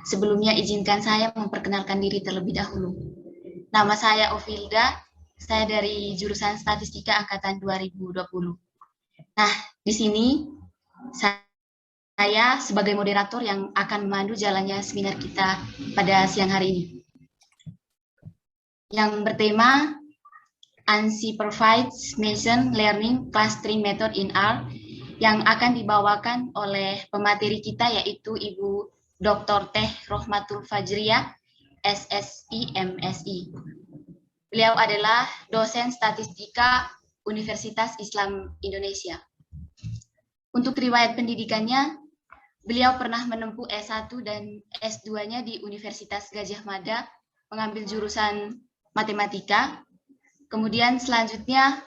Sebelumnya izinkan saya memperkenalkan diri terlebih dahulu. Nama saya Ovilda, saya dari jurusan Statistika angkatan 2020. Nah, di sini saya sebagai moderator yang akan memandu jalannya seminar kita pada siang hari ini. Yang bertema Unsupervised Machine Learning Clustering Method in R, yang akan dibawakan oleh pemateri kita yaitu Ibu Dr. Teh Rohmatul Fajriah, SSI MSI. Beliau adalah dosen statistika Universitas Islam Indonesia. Untuk riwayat pendidikannya, beliau pernah menempuh S1 dan S2-nya di Universitas Gadjah Mada, mengambil jurusan matematika. Kemudian selanjutnya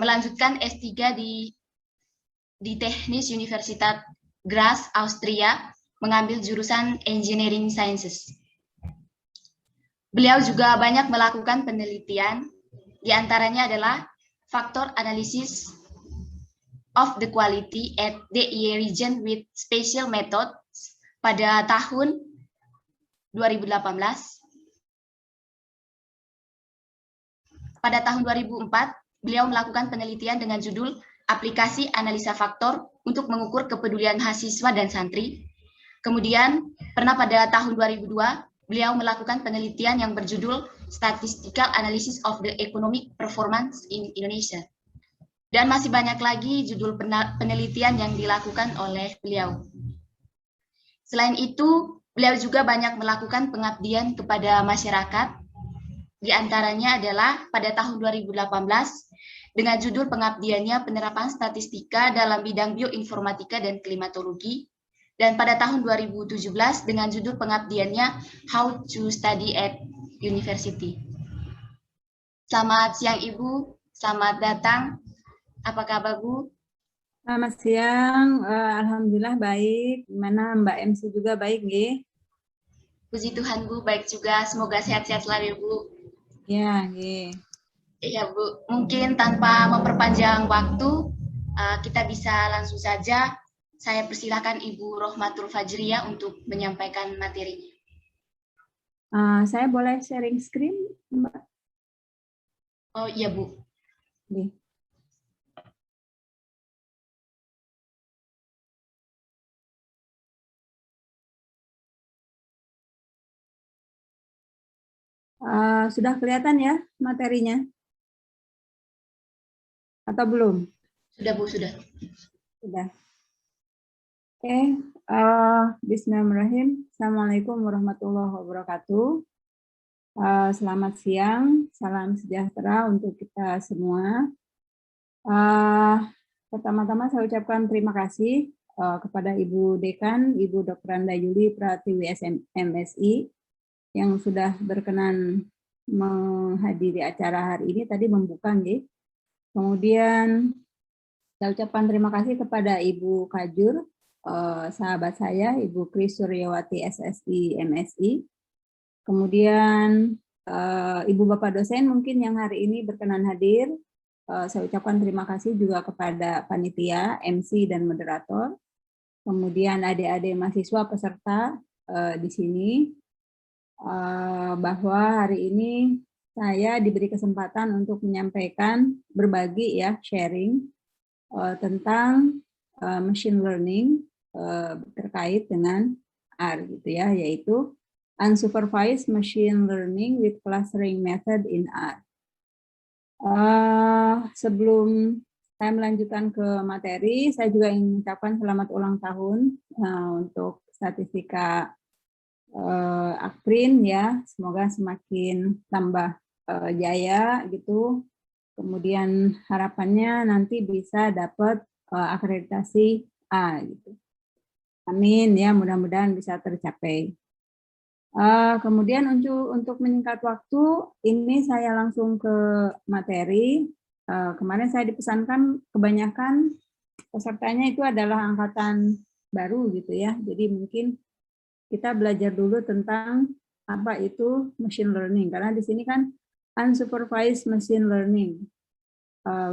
melanjutkan S3 di Teknis Universitas Graz, Austria, mengambil jurusan Engineering Sciences. Beliau juga banyak melakukan penelitian, di antaranya adalah faktor analisis of the quality at the region with spatial methods pada tahun 2018. Pada tahun 2004, beliau melakukan penelitian dengan judul Aplikasi Analisa Faktor untuk mengukur kepedulian mahasiswa dan santri. Kemudian, pernah pada tahun 2002, beliau melakukan penelitian yang berjudul Statistical Analysis of the Economic Performance in Indonesia. Dan masih banyak lagi judul penelitian yang dilakukan oleh beliau. Selain itu, beliau juga banyak melakukan pengabdian kepada masyarakat. Di antaranya adalah pada tahun 2018 dengan judul pengabdiannya penerapan statistika dalam bidang bioinformatika dan klimatologi, dan pada tahun 2017 dengan judul pengabdiannya How to Study at University. Selamat siang Ibu, selamat datang. Apa kabar Bu? Selamat siang, alhamdulillah baik. Gimana Mbak MC juga baik nggih? Puji Tuhan Bu, baik juga. Semoga sehat-sehat selalu Bu. Ya, nggih. Iya Bu, mungkin tanpa memperpanjang waktu, kita bisa langsung saja. Saya persilakan Ibu Rohmatul Fajriah untuk menyampaikan materinya. Saya boleh sharing screen, Mbak? Oh iya Bu. Nggih. Sudah kelihatan ya materinya? Atau belum? Sudah Bu, sudah. Sudah. Oke, bismillahirrahmanirrahim. Assalamualaikum warahmatullahi wabarakatuh. Selamat siang, salam sejahtera untuk kita semua. Pertama-tama saya ucapkan terima kasih kepada Ibu Dekan, Ibu Dr. Anda Yuli Pratiwi MSI, yang sudah berkenan menghadiri acara hari ini, tadi membuka nih. Kemudian saya ucapkan terima kasih kepada Ibu Kajur, sahabat saya, Ibu Kris Suryawati SSI MSI. Kemudian Ibu Bapak dosen mungkin yang hari ini berkenan hadir. Saya ucapkan terima kasih juga kepada panitia, MC, dan moderator. Kemudian adik-adik mahasiswa peserta di sini. Bahwa hari ini saya diberi kesempatan untuk menyampaikan, berbagi ya, sharing tentang machine learning terkait dengan R gitu ya, yaitu unsupervised machine learning with clustering method in R. Sebelum saya melanjutkan ke materi, saya juga ingin mengucapkan selamat ulang tahun untuk statistika Akprin ya, semoga semakin tambah jaya gitu. Kemudian harapannya nanti bisa dapat akreditasi A gitu. Amin ya, mudah-mudahan bisa tercapai. Kemudian untuk menyingkat waktu, ini saya langsung ke materi. Kemarin saya dipesankan kebanyakan pesertanya itu adalah angkatan baru gitu ya, jadi mungkin kita belajar dulu tentang apa itu machine learning, karena di sini kan unsupervised machine learning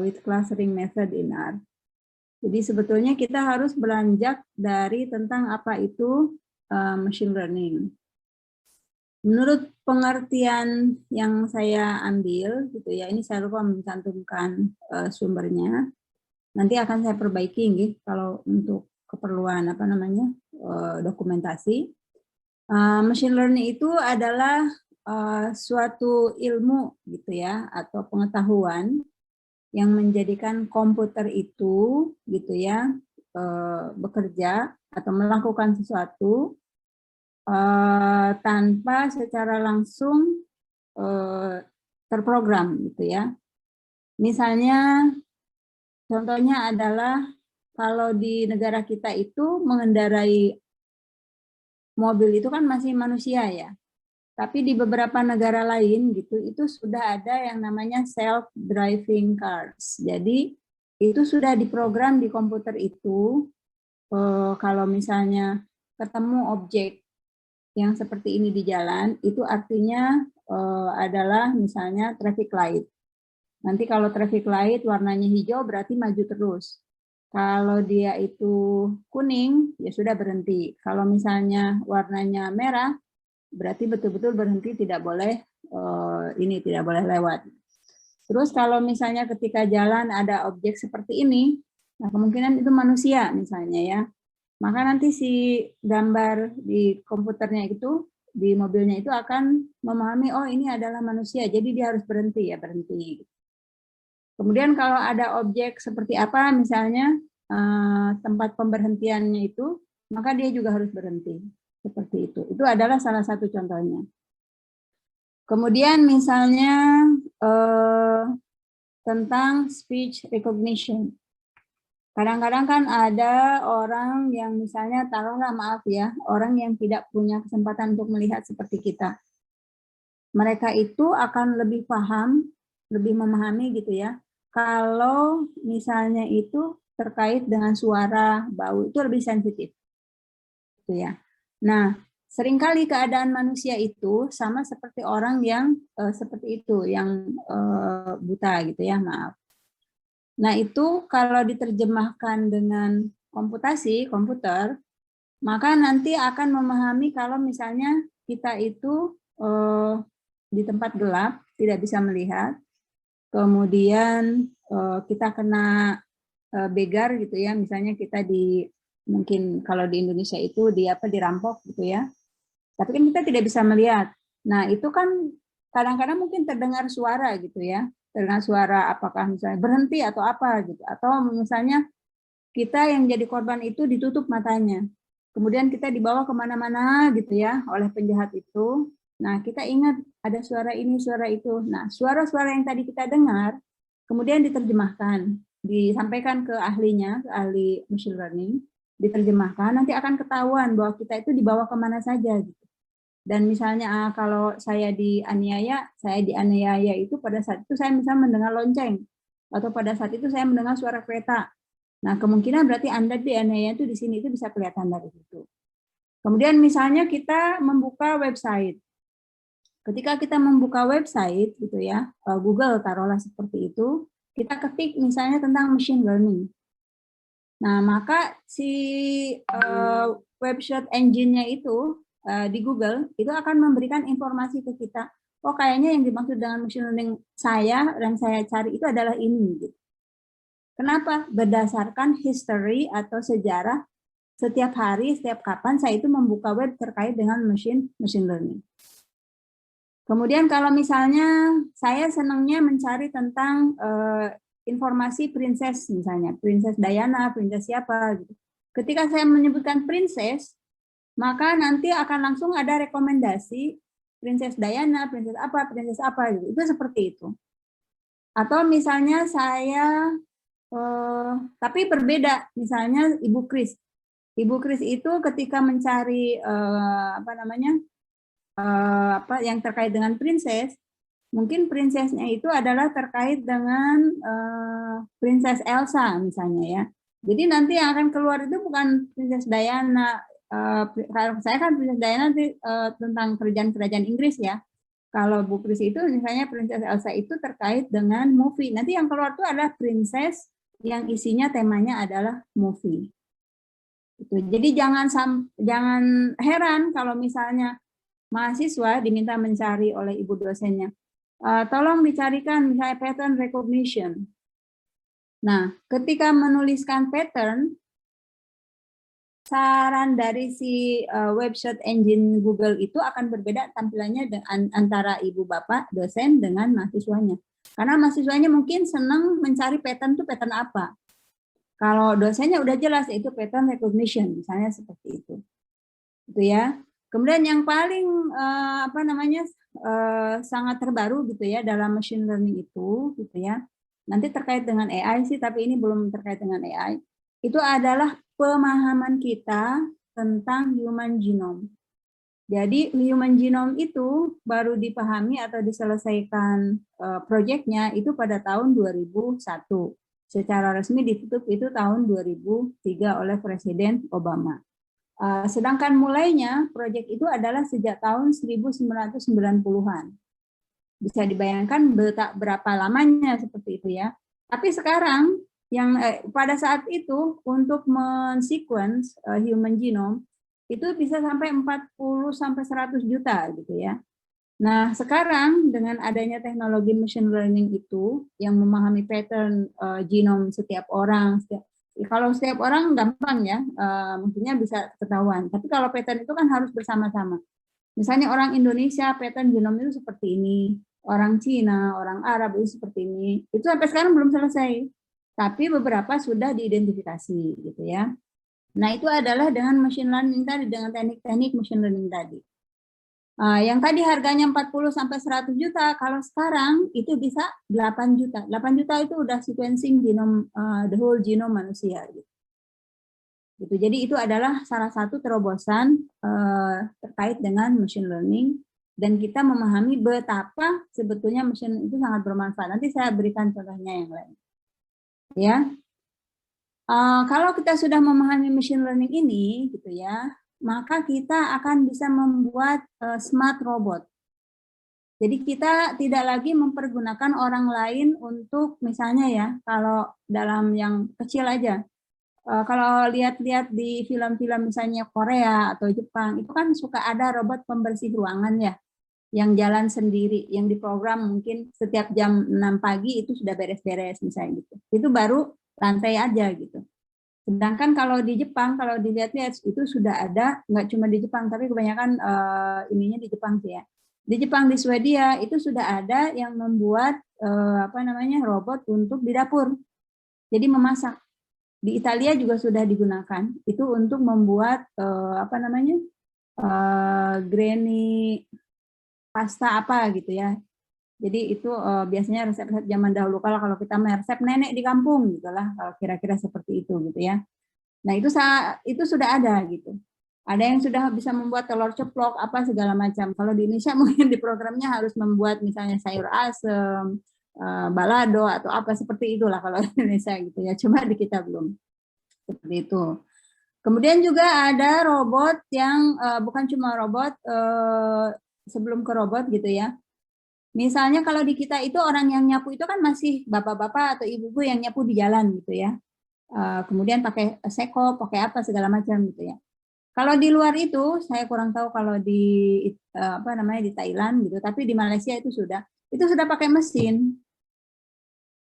with clustering method in R. Jadi sebetulnya kita harus beranjak dari tentang apa itu machine learning. Menurut pengertian yang saya ambil, gitu ya, ini saya lupa mencantumkan sumbernya. Nanti akan saya perbaiki, gitu, kalau untuk keperluan dokumentasi. Machine learning itu adalah suatu ilmu, gitu ya, atau pengetahuan yang menjadikan komputer itu, gitu ya, bekerja atau melakukan sesuatu tanpa secara langsung terprogram, gitu ya. Misalnya, contohnya adalah kalau di negara kita itu mengendarai mobil itu kan masih manusia ya. Tapi di beberapa negara lain gitu, itu sudah ada yang namanya self-driving cars. Jadi itu sudah diprogram di komputer itu. Kalau misalnya ketemu objek yang seperti ini di jalan, itu artinya adalah misalnya traffic light. Nanti kalau traffic light warnanya hijau berarti maju terus. Kalau dia itu kuning, ya sudah berhenti. Kalau misalnya warnanya merah, berarti betul-betul berhenti, tidak boleh tidak boleh lewat. Terus kalau misalnya ketika jalan ada objek seperti ini, nah kemungkinan itu manusia misalnya ya. Maka nanti si gambar di komputernya itu, di mobilnya itu akan memahami, oh ini adalah manusia, jadi dia harus berhenti, ya berhenti. Kemudian kalau ada objek seperti apa, misalnya tempat pemberhentiannya itu, maka dia juga harus berhenti. Seperti itu. Itu adalah salah satu contohnya. Kemudian misalnya tentang speech recognition. Kadang-kadang kan ada orang yang misalnya, taruhlah maaf ya, orang yang tidak punya kesempatan untuk melihat seperti kita. Mereka itu akan lebih paham, lebih memahami gitu ya, kalau misalnya itu terkait dengan suara, bau, itu lebih sensitif. Gitu ya. Nah, seringkali keadaan manusia itu sama seperti orang yang seperti itu, yang buta gitu ya, maaf. Nah, itu kalau diterjemahkan dengan komputer, maka nanti akan memahami kalau misalnya kita itu di tempat gelap, tidak bisa melihat, kemudian kita kena begar gitu ya, misalnya kita mungkin kalau di Indonesia itu dirampok gitu ya, tapi kan kita tidak bisa melihat. Nah, itu kan kadang-kadang mungkin terdengar suara gitu ya, terdengar suara apakah misalnya berhenti atau apa gitu, atau misalnya kita yang jadi korban itu ditutup matanya, kemudian kita dibawa kemana-mana gitu ya oleh penjahat itu. Nah, kita ingat ada suara ini, suara itu. Nah, suara-suara yang tadi kita dengar kemudian diterjemahkan, disampaikan ke ahlinya, ke ahli machine learning, diterjemahkan, nanti akan ketahuan bahwa kita itu dibawa kemana saja gitu. Dan misalnya kalau saya dianiaya itu pada saat itu saya misalnya mendengar lonceng, atau pada saat itu saya mendengar suara kereta. Nah, kemungkinan berarti Anda dianiaya itu di sini, itu bisa kelihatan dari situ. Kemudian misalnya kita membuka website. Ketika kita membuka website gitu ya, Google taruhlah seperti itu, kita ketik misalnya tentang machine learning. Nah, maka si website engine-nya itu di Google itu akan memberikan informasi ke kita. Oh, kayaknya yang dimaksud dengan machine learning yang saya cari itu adalah ini. Gitu. Kenapa? Berdasarkan history atau sejarah setiap hari, setiap kapan saya itu membuka web terkait dengan machine learning. Kemudian kalau misalnya saya senangnya mencari tentang informasi princess misalnya, Princess Diana, princess siapa gitu. Ketika saya menyebutkan princess, maka nanti akan langsung ada rekomendasi Princess Diana, princess apa gitu. Itu seperti itu. Atau misalnya saya tapi berbeda, misalnya Ibu Kris. Ibu Kris itu ketika mencari yang terkait dengan princess, mungkin princessnya itu adalah terkait dengan Princess Elsa misalnya ya. Jadi nanti yang akan keluar itu bukan Princess Diana. Kalau saya kan Princess Diana tentang kerajaan Inggris ya. Kalau Bu Kris itu misalnya Princess Elsa itu terkait dengan movie. Nanti yang keluar itu adalah princess yang isinya temanya adalah movie. Jadi jangan heran kalau misalnya mahasiswa diminta mencari oleh ibu dosennya, tolong dicarikan misalnya pattern recognition. Nah, ketika menuliskan pattern, saran dari si web search engine Google itu akan berbeda tampilannya antara ibu bapak dosen dengan mahasiswanya. Karena mahasiswanya mungkin senang mencari pattern itu pattern apa. Kalau dosennya udah jelas itu pattern recognition, misalnya seperti itu. Itu ya. Kemudian yang paling sangat terbaru gitu ya dalam machine learning itu gitu ya. Nanti terkait dengan AI sih, tapi ini belum terkait dengan AI. Itu adalah pemahaman kita tentang human genome. Jadi human genome itu baru dipahami atau diselesaikan proyeknya itu pada tahun 2001. Secara resmi ditutup itu tahun 2003 oleh Presiden Obama. Sedangkan mulainya proyek itu adalah sejak tahun 1990-an. Bisa dibayangkan berapa lamanya seperti itu ya. Tapi sekarang yang pada saat itu untuk men-sequence human genome itu bisa sampai 40 sampai 100 juta gitu ya. Nah, sekarang dengan adanya teknologi machine learning itu yang memahami pattern genom setiap orang, kalau setiap orang gampang ya, mungkinnya bisa ketahuan. Tapi kalau pattern itu kan harus bersama-sama. Misalnya orang Indonesia pattern genom itu seperti ini, orang Cina, orang Arab itu seperti ini. Itu sampai sekarang belum selesai. Tapi beberapa sudah diidentifikasi gitu ya. Nah, itu adalah dengan machine learning tadi, dengan teknik-teknik machine learning tadi. Yang tadi harganya 40 sampai 100 juta, kalau sekarang itu bisa 8 juta. 8 juta itu udah sequencing genome the whole genome manusia gitu. Jadi itu adalah salah satu terobosan terkait dengan machine learning dan kita memahami betapa sebetulnya machine itu sangat bermanfaat. Nanti saya berikan contohnya yang lain. Ya. Kalau kita sudah memahami machine learning ini gitu ya, maka kita akan bisa membuat smart robot. Jadi kita tidak lagi mempergunakan orang lain untuk misalnya ya, kalau dalam yang kecil aja. Kalau lihat-lihat di film-film misalnya Korea atau Jepang, itu kan suka ada robot pembersih ruangan ya, yang jalan sendiri, yang diprogram mungkin setiap jam 6 pagi itu sudah beres-beres misalnya gitu. Itu baru lantai aja gitu. Sedangkan kalau di Jepang, kalau dilihat-lihat itu sudah ada, nggak cuma di Jepang, tapi kebanyakan ininya di Jepang sih ya. Di Jepang, di Swedia itu sudah ada yang membuat robot untuk di dapur. Jadi memasak. Di Italia juga sudah digunakan itu untuk membuat granny pasta apa gitu ya. Jadi itu biasanya resep-resep zaman dahulu kalau kita resep nenek di kampung gitulah, kalau kira-kira seperti itu gitu ya. Nah, itu sudah ada gitu. Ada yang sudah bisa membuat telur ceplok apa segala macam. Kalau di Indonesia mungkin di programnya harus membuat misalnya sayur asem, balado atau apa seperti itulah kalau di Indonesia gitu ya. Cuma di kita belum. Seperti itu. Kemudian juga ada robot yang bukan cuma robot, sebelum ke robot gitu ya. Misalnya kalau di kita itu orang yang nyapu itu kan masih bapak-bapak atau ibu-ibu yang nyapu di jalan gitu ya. Kemudian pakai sekop, pakai apa segala macam gitu ya. Kalau di luar itu saya kurang tahu kalau di di Thailand gitu, tapi di Malaysia itu sudah pakai mesin.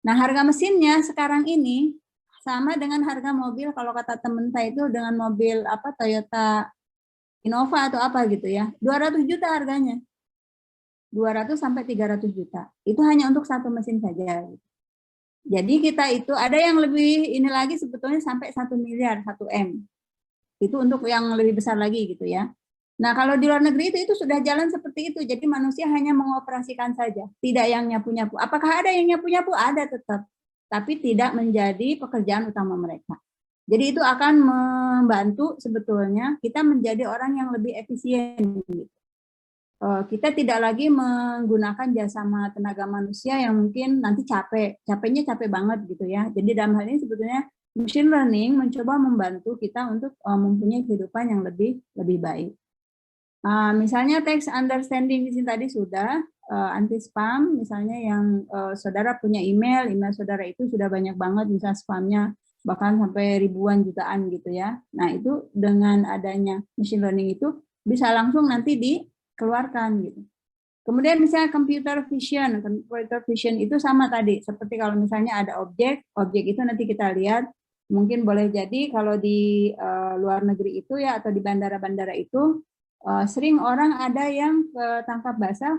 Nah, harga mesinnya sekarang ini sama dengan harga mobil kalau kata teman saya itu dengan mobil Toyota Innova atau apa gitu ya. 200 juta harganya. 200 sampai 300 juta. Itu hanya untuk satu mesin saja. Jadi kita itu ada yang lebih ini lagi sebetulnya sampai 1 miliar, 1 M. Itu untuk yang lebih besar lagi gitu ya. Nah, kalau di luar negeri itu sudah jalan seperti itu. Jadi manusia hanya mengoperasikan saja, tidak yang nyapu-nyapu. Apakah ada yang nyapu-nyapu? Ada tetap. Tapi tidak menjadi pekerjaan utama mereka. Jadi itu akan membantu sebetulnya kita menjadi orang yang lebih efisien gitu. Kita tidak lagi menggunakan jasa tenaga manusia yang mungkin nanti capeknya capek banget gitu ya. Jadi dalam hal ini sebetulnya machine learning mencoba membantu kita untuk mempunyai kehidupan yang lebih baik. Misalnya text understanding di sini tadi sudah anti spam, misalnya yang saudara punya email saudara itu sudah banyak banget misalnya spamnya bahkan sampai ribuan jutaan gitu ya. Nah, itu dengan adanya machine learning itu bisa langsung nanti dikeluarkan gitu. Kemudian misalnya computer vision itu sama tadi, seperti kalau misalnya ada objek itu nanti kita lihat, mungkin boleh jadi kalau di luar negeri itu ya, atau di bandara-bandara itu, sering orang ada yang tangkap basah,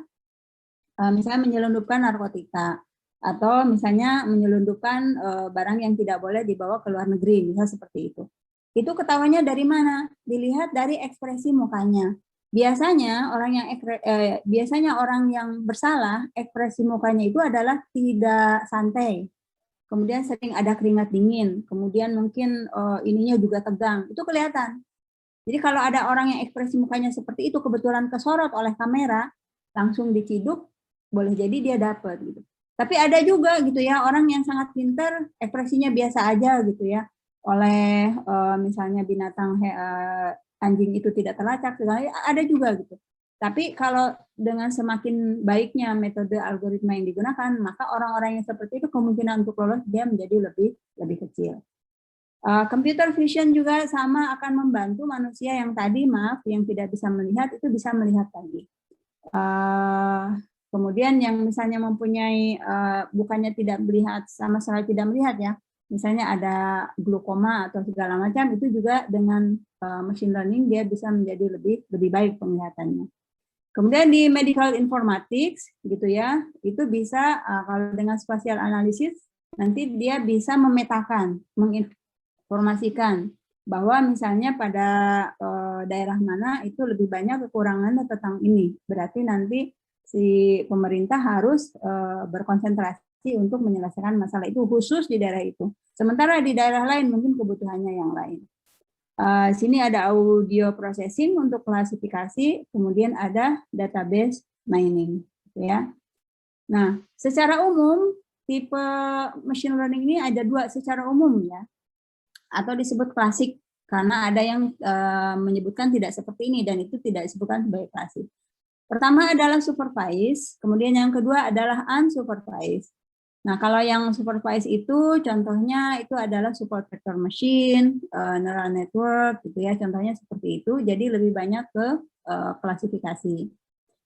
misalnya menyelundupkan narkotika, atau misalnya menyelundupkan barang yang tidak boleh dibawa ke luar negeri, misalnya seperti itu. Itu ketahuannya dari mana? Dilihat dari ekspresi mukanya. Biasanya orang yang bersalah, ekspresi mukanya itu adalah tidak santai. Kemudian sering ada keringat dingin, kemudian mungkin ininya juga tegang. Itu kelihatan. Jadi kalau ada orang yang ekspresi mukanya seperti itu kebetulan kesorot oleh kamera, langsung diciduk, boleh jadi dia dapat gitu. Tapi ada juga gitu ya orang yang sangat pintar, ekspresinya biasa aja gitu ya. Oleh misalnya binatang anjing itu tidak terlacak, ada juga gitu. Tapi kalau dengan semakin baiknya metode algoritma yang digunakan, maka orang-orang yang seperti itu kemungkinan untuk lolos dia menjadi lebih kecil. Computer vision juga sama akan membantu manusia yang tadi yang tidak bisa melihat itu bisa melihat tadi. Kemudian yang misalnya mempunyai bukannya tidak melihat sama sekali tidak melihat ya, misalnya ada glaukoma atau segala macam, itu juga dengan machine learning dia bisa menjadi lebih baik penglihatannya. Kemudian di medical informatics gitu ya, itu bisa kalau dengan spatial analysis nanti dia bisa memetakan, menginformasikan bahwa misalnya pada daerah mana itu lebih banyak kekurangannya tentang ini. Berarti nanti si pemerintah harus berkonsentrasi untuk menyelesaikan masalah itu khusus di daerah itu. Sementara di daerah lain mungkin kebutuhannya yang lain. Sini ada audio processing untuk klasifikasi, kemudian ada database mining, gitu ya. Nah, secara umum tipe machine learning ini ada dua secara umum ya, atau disebut klasik karena ada yang menyebutkan tidak seperti ini dan itu tidak disebutkan sebagai klasik. Pertama adalah supervised, kemudian yang kedua adalah unsupervised. Nah, kalau yang supervised itu contohnya itu adalah support vector machine, neural network gitu ya, contohnya seperti itu. Jadi lebih banyak ke klasifikasi.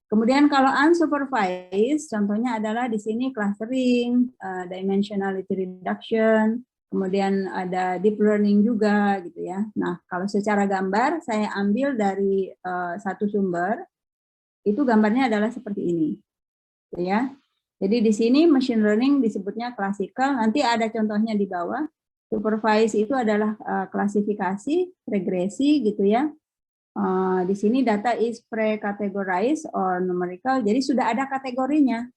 Kemudian kalau unsupervised, contohnya adalah di sini clustering, dimensionality reduction, kemudian ada deep learning juga gitu ya. Nah, kalau secara gambar saya ambil dari satu sumber, itu gambarnya adalah seperti ini, gitu ya. Jadi di sini machine learning disebutnya classical, nanti ada contohnya di bawah. Supervised itu adalah klasifikasi, regresi gitu ya. Di sini data is pre-categorized or numerical, jadi sudah ada kategorinya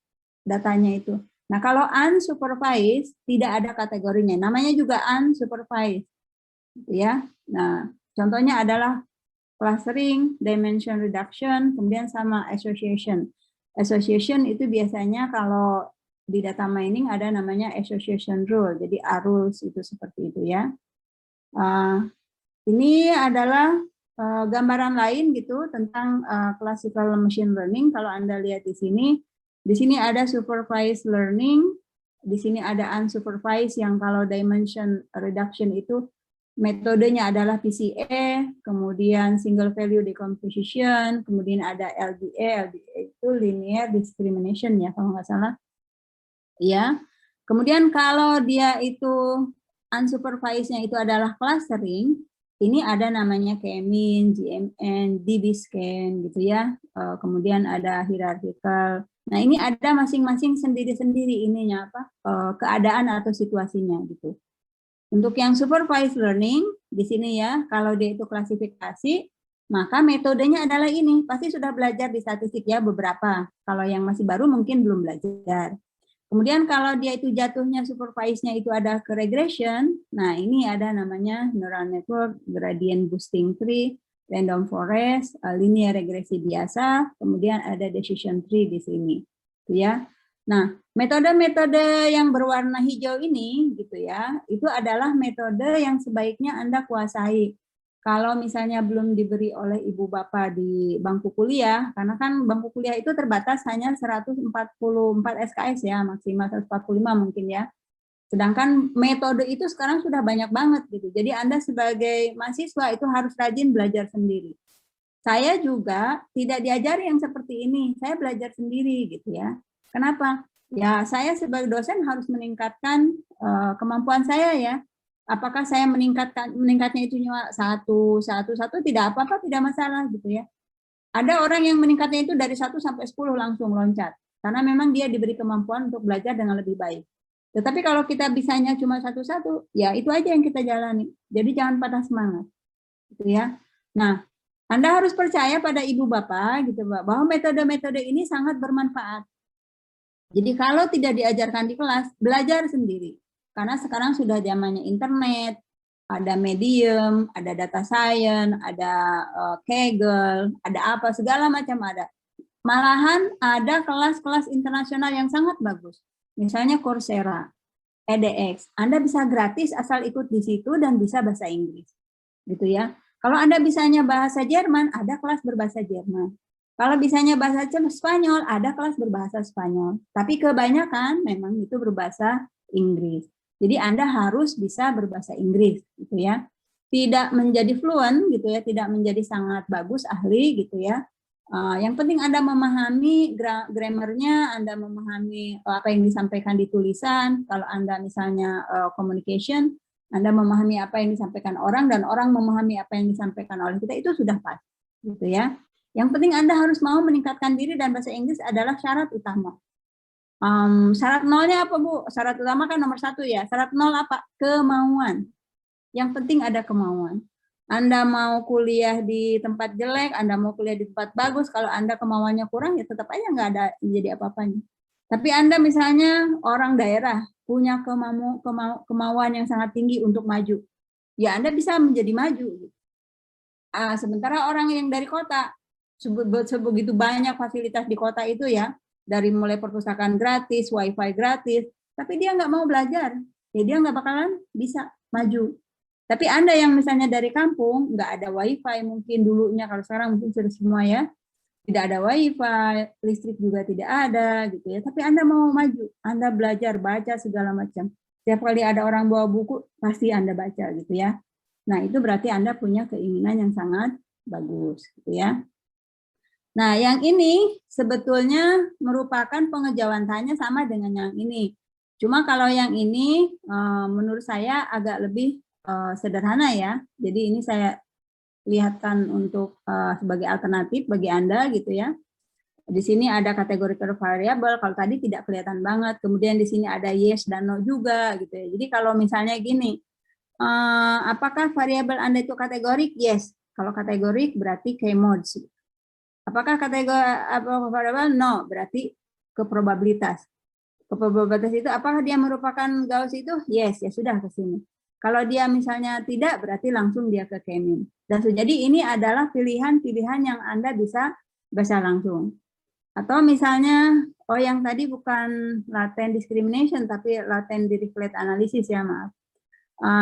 datanya itu. Nah kalau unsupervised tidak ada kategorinya, namanya juga unsupervised, gitu ya. Nah contohnya adalah clustering, dimension reduction, kemudian sama association. Association itu biasanya kalau di data mining ada namanya association rule, jadi rules itu seperti itu ya. Ini adalah gambaran lain gitu tentang classical machine learning. Kalau Anda lihat di sini ada supervised learning, di sini ada unsupervised yang kalau dimension reduction itu metodenya adalah PCA, kemudian single value decomposition, kemudian ada LDA itu linear discrimination ya kalau nggak salah. Ya. Kemudian kalau dia itu unsupervised-nya itu adalah clustering, ini ada namanya K-mean, GMN, DB-scan gitu ya. Kemudian ada hierarchical. Nah, ini ada masing-masing sendiri-sendiri ininya apa? Keadaan atau situasinya gitu. Untuk yang supervised learning, di sini ya, kalau dia itu klasifikasi, maka metodenya adalah ini. Pasti sudah belajar di statistik ya beberapa. Kalau yang masih baru mungkin belum belajar. Kemudian kalau dia itu jatuhnya supervised-nya itu ada ke regression, nah ini ada namanya neural network, gradient boosting tree, random forest, linear regresi biasa, kemudian ada decision tree di sini. Ya. Nah, metode-metode yang berwarna hijau ini gitu ya, itu adalah metode yang sebaiknya Anda kuasai. Kalau misalnya belum diberi oleh ibu bapak di bangku kuliah, karena kan bangku kuliah itu terbatas hanya 144 SKS ya, maksimal 145 mungkin ya. Sedangkan metode itu sekarang sudah banyak banget gitu. Jadi Anda sebagai mahasiswa itu harus rajin belajar sendiri. Saya juga tidak diajari yang seperti ini. Saya belajar sendiri gitu ya. Kenapa? Ya saya sebagai dosen harus meningkatkan kemampuan saya ya. Apakah saya meningkatnya itu cuma satu tidak apa-apa, tidak masalah gitu ya. Ada orang yang meningkatnya itu dari 1 sampai 10 langsung loncat. Karena memang dia diberi kemampuan untuk belajar dengan lebih baik. Tetapi kalau kita bisanya cuma satu-satu, ya itu aja yang kita jalani. Jadi jangan patah semangat, gitu ya. Nah, Anda harus percaya pada ibu bapak, gitu Pak, bahwa metode-metode ini sangat bermanfaat. Jadi kalau tidak diajarkan di kelas, belajar sendiri. Karena sekarang sudah zamannya internet, ada Medium, ada data science, ada Kaggle, ada apa segala macam ada. Malahan ada kelas-kelas internasional yang sangat bagus. Misalnya Coursera, edX. Anda bisa gratis asal ikut di situ dan bisa bahasa Inggris. Gitu ya. Kalau Anda bisanya bahasa Jerman, ada kelas berbahasa Jerman. Kalau bisanya bahasa Spanyol, ada kelas berbahasa Spanyol. Tapi kebanyakan memang itu berbahasa Inggris. Jadi Anda harus bisa berbahasa Inggris gitu ya. Tidak menjadi fluent gitu ya, tidak menjadi sangat bagus ahli gitu ya. Yang penting Anda memahami grammarnya, Anda memahami apa yang disampaikan di tulisan. Kalau Anda misalnya communication, Anda memahami apa yang disampaikan orang dan orang memahami apa yang disampaikan oleh kita, itu sudah pas, gitu ya. Yang penting Anda harus mau meningkatkan diri dan bahasa Inggris adalah syarat utama. Syarat nolnya apa Bu? Syarat utama kan nomor 1 ya. Syarat nol apa? Kemauan. Yang penting ada kemauan. Anda mau kuliah di tempat jelek, Anda mau kuliah di tempat bagus, kalau Anda kemauannya kurang, ya tetap aja nggak ada jadi apa-apanya. Tapi Anda misalnya orang daerah, punya kemauan yang sangat tinggi untuk maju, ya Anda bisa menjadi maju. Sementara orang yang dari kota, sebegitu banyak fasilitas di kota itu ya, dari mulai perpustakaan gratis, wifi gratis, tapi dia nggak mau belajar, ya dia nggak bakalan bisa maju. Tapi Anda yang misalnya dari kampung, nggak ada wifi mungkin dulunya, kalau sekarang mungkin sudah semua ya, tidak ada wifi, listrik juga tidak ada gitu ya. Tapi Anda mau maju, Anda belajar, baca segala macam. Setiap kali ada orang bawa buku, pasti Anda baca gitu ya. Nah itu berarti Anda punya keinginan yang sangat bagus gitu ya. Nah yang ini sebetulnya merupakan pengejawantannya sama dengan yang ini. Cuma kalau yang ini menurut saya agak lebih sederhana ya. Jadi ini saya lihatkan untuk sebagai alternatif bagi Anda gitu ya. Di sini ada categorical variable, kalau tadi tidak kelihatan banget. Kemudian di sini ada yes dan no juga gitu ya. Jadi kalau misalnya gini, apakah variabel Anda itu kategorik? Yes. Kalau kategorik berarti k-mods. Apakah variabel? No, berarti ke probabilitas. Ke probabilitas itu apakah dia merupakan Gauss itu? Yes, ya sudah ke sini. Kalau dia misalnya tidak, berarti langsung dia ke K-min. Dan jadi ini adalah pilihan-pilihan yang Anda bisa baca langsung. Atau misalnya, oh yang tadi bukan latent discrimination, tapi latent derived analysis ya, maaf.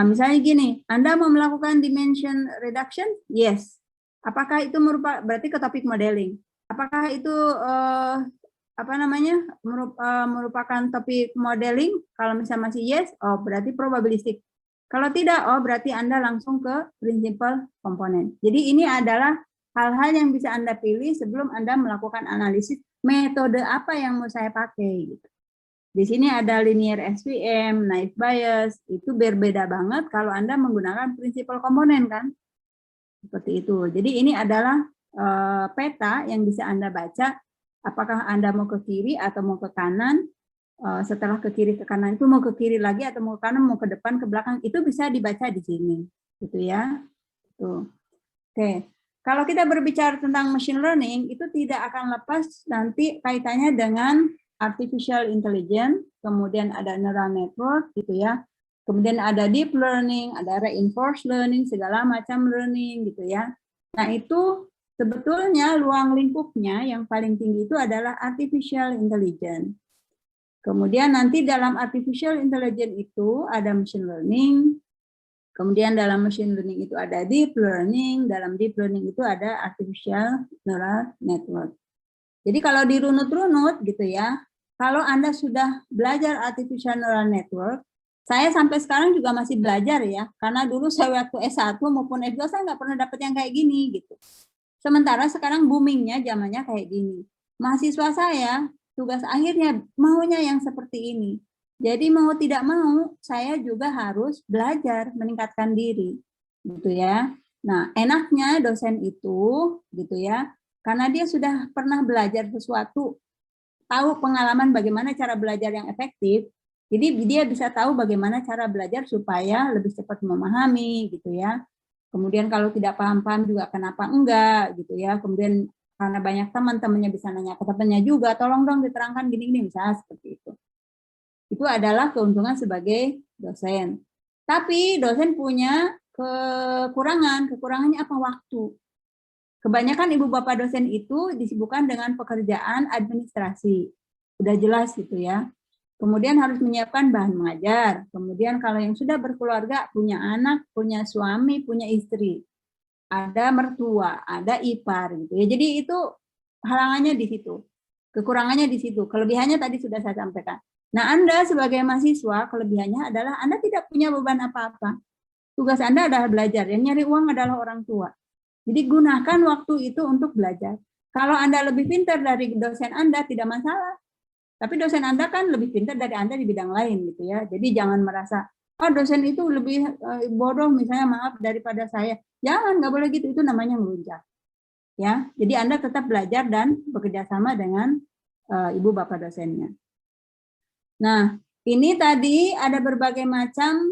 Misalnya gini, Anda mau melakukan dimension reduction? Yes. Apakah itu berarti ke topik modeling? Apakah itu merupakan topik modeling? Kalau misalnya masih yes, oh berarti probabilistik. Kalau tidak, oh berarti Anda langsung ke principal komponen. Jadi ini adalah hal-hal yang bisa Anda pilih sebelum Anda melakukan analisis metode apa yang mau saya pakai. Gitu. Di sini ada linear SVM, naive Bayes, itu berbeda banget kalau Anda menggunakan principal komponen kan. Seperti itu. Jadi ini adalah peta yang bisa Anda baca, apakah Anda mau ke kiri atau mau ke kanan. Setelah ke kiri ke kanan itu mau ke kiri lagi atau mau ke kanan, mau ke depan ke belakang, itu bisa dibaca di sini gitu ya. Tuh. Oke. Kalau kita berbicara tentang machine learning, itu tidak akan lepas nanti kaitannya dengan artificial intelligence, kemudian ada neural network gitu ya. Kemudian ada deep learning, ada reinforced learning, segala macam learning gitu ya. Nah, itu sebetulnya ruang lingkupnya yang paling tinggi itu adalah artificial intelligence. Kemudian nanti dalam artificial intelligence itu ada machine learning, kemudian dalam machine learning itu ada deep learning, dalam deep learning itu ada artificial neural network. Jadi kalau dirunut-runut gitu ya, kalau Anda sudah belajar artificial neural network, Saya sampai sekarang juga masih belajar ya, karena dulu saya waktu S1 maupun S2 saya nggak pernah dapat yang kayak gini gitu. Sementara sekarang boomingnya zamannya kayak gini. Mahasiswa saya tugas akhirnya maunya yang seperti ini. Jadi mau tidak mau saya juga harus belajar meningkatkan diri, gitu ya. Nah, enaknya dosen itu, gitu ya, karena dia sudah pernah belajar sesuatu, tahu pengalaman bagaimana cara belajar yang efektif. Jadi dia bisa tahu bagaimana cara belajar supaya lebih cepat memahami gitu ya. Kemudian kalau tidak paham-paham juga kenapa enggak gitu ya. Kemudian karena banyak teman-temannya bisa nanya ke temannya juga, tolong dong diterangkan gini-gini misalnya seperti itu. Itu adalah keuntungan sebagai dosen. Tapi dosen punya kekurangan. Kekurangannya apa? Waktu. Kebanyakan ibu bapak dosen itu disibukkan dengan pekerjaan administrasi. Udah jelas gitu ya. Kemudian harus menyiapkan bahan mengajar. Kemudian kalau yang sudah berkeluarga, punya anak, punya suami, punya istri. Ada mertua, ada ipar gitu ya. Jadi itu halangannya di situ. Kekurangannya di situ. Kelebihannya tadi sudah saya sampaikan. Nah, Anda sebagai mahasiswa, kelebihannya adalah Anda tidak punya beban apa-apa. Tugas Anda adalah belajar. Yang nyari uang adalah orang tua. Jadi gunakan waktu itu untuk belajar. Kalau Anda lebih pintar dari dosen Anda, tidak masalah. Tapi dosen Anda kan lebih pintar dari Anda di bidang lain gitu ya. Jadi jangan merasa, oh dosen itu lebih bodoh misalnya maaf daripada saya. Jangan, nggak boleh gitu. Itu namanya melunjak. Ya, jadi Anda tetap belajar dan bekerja sama dengan ibu bapak dosennya. Nah, ini tadi ada berbagai macam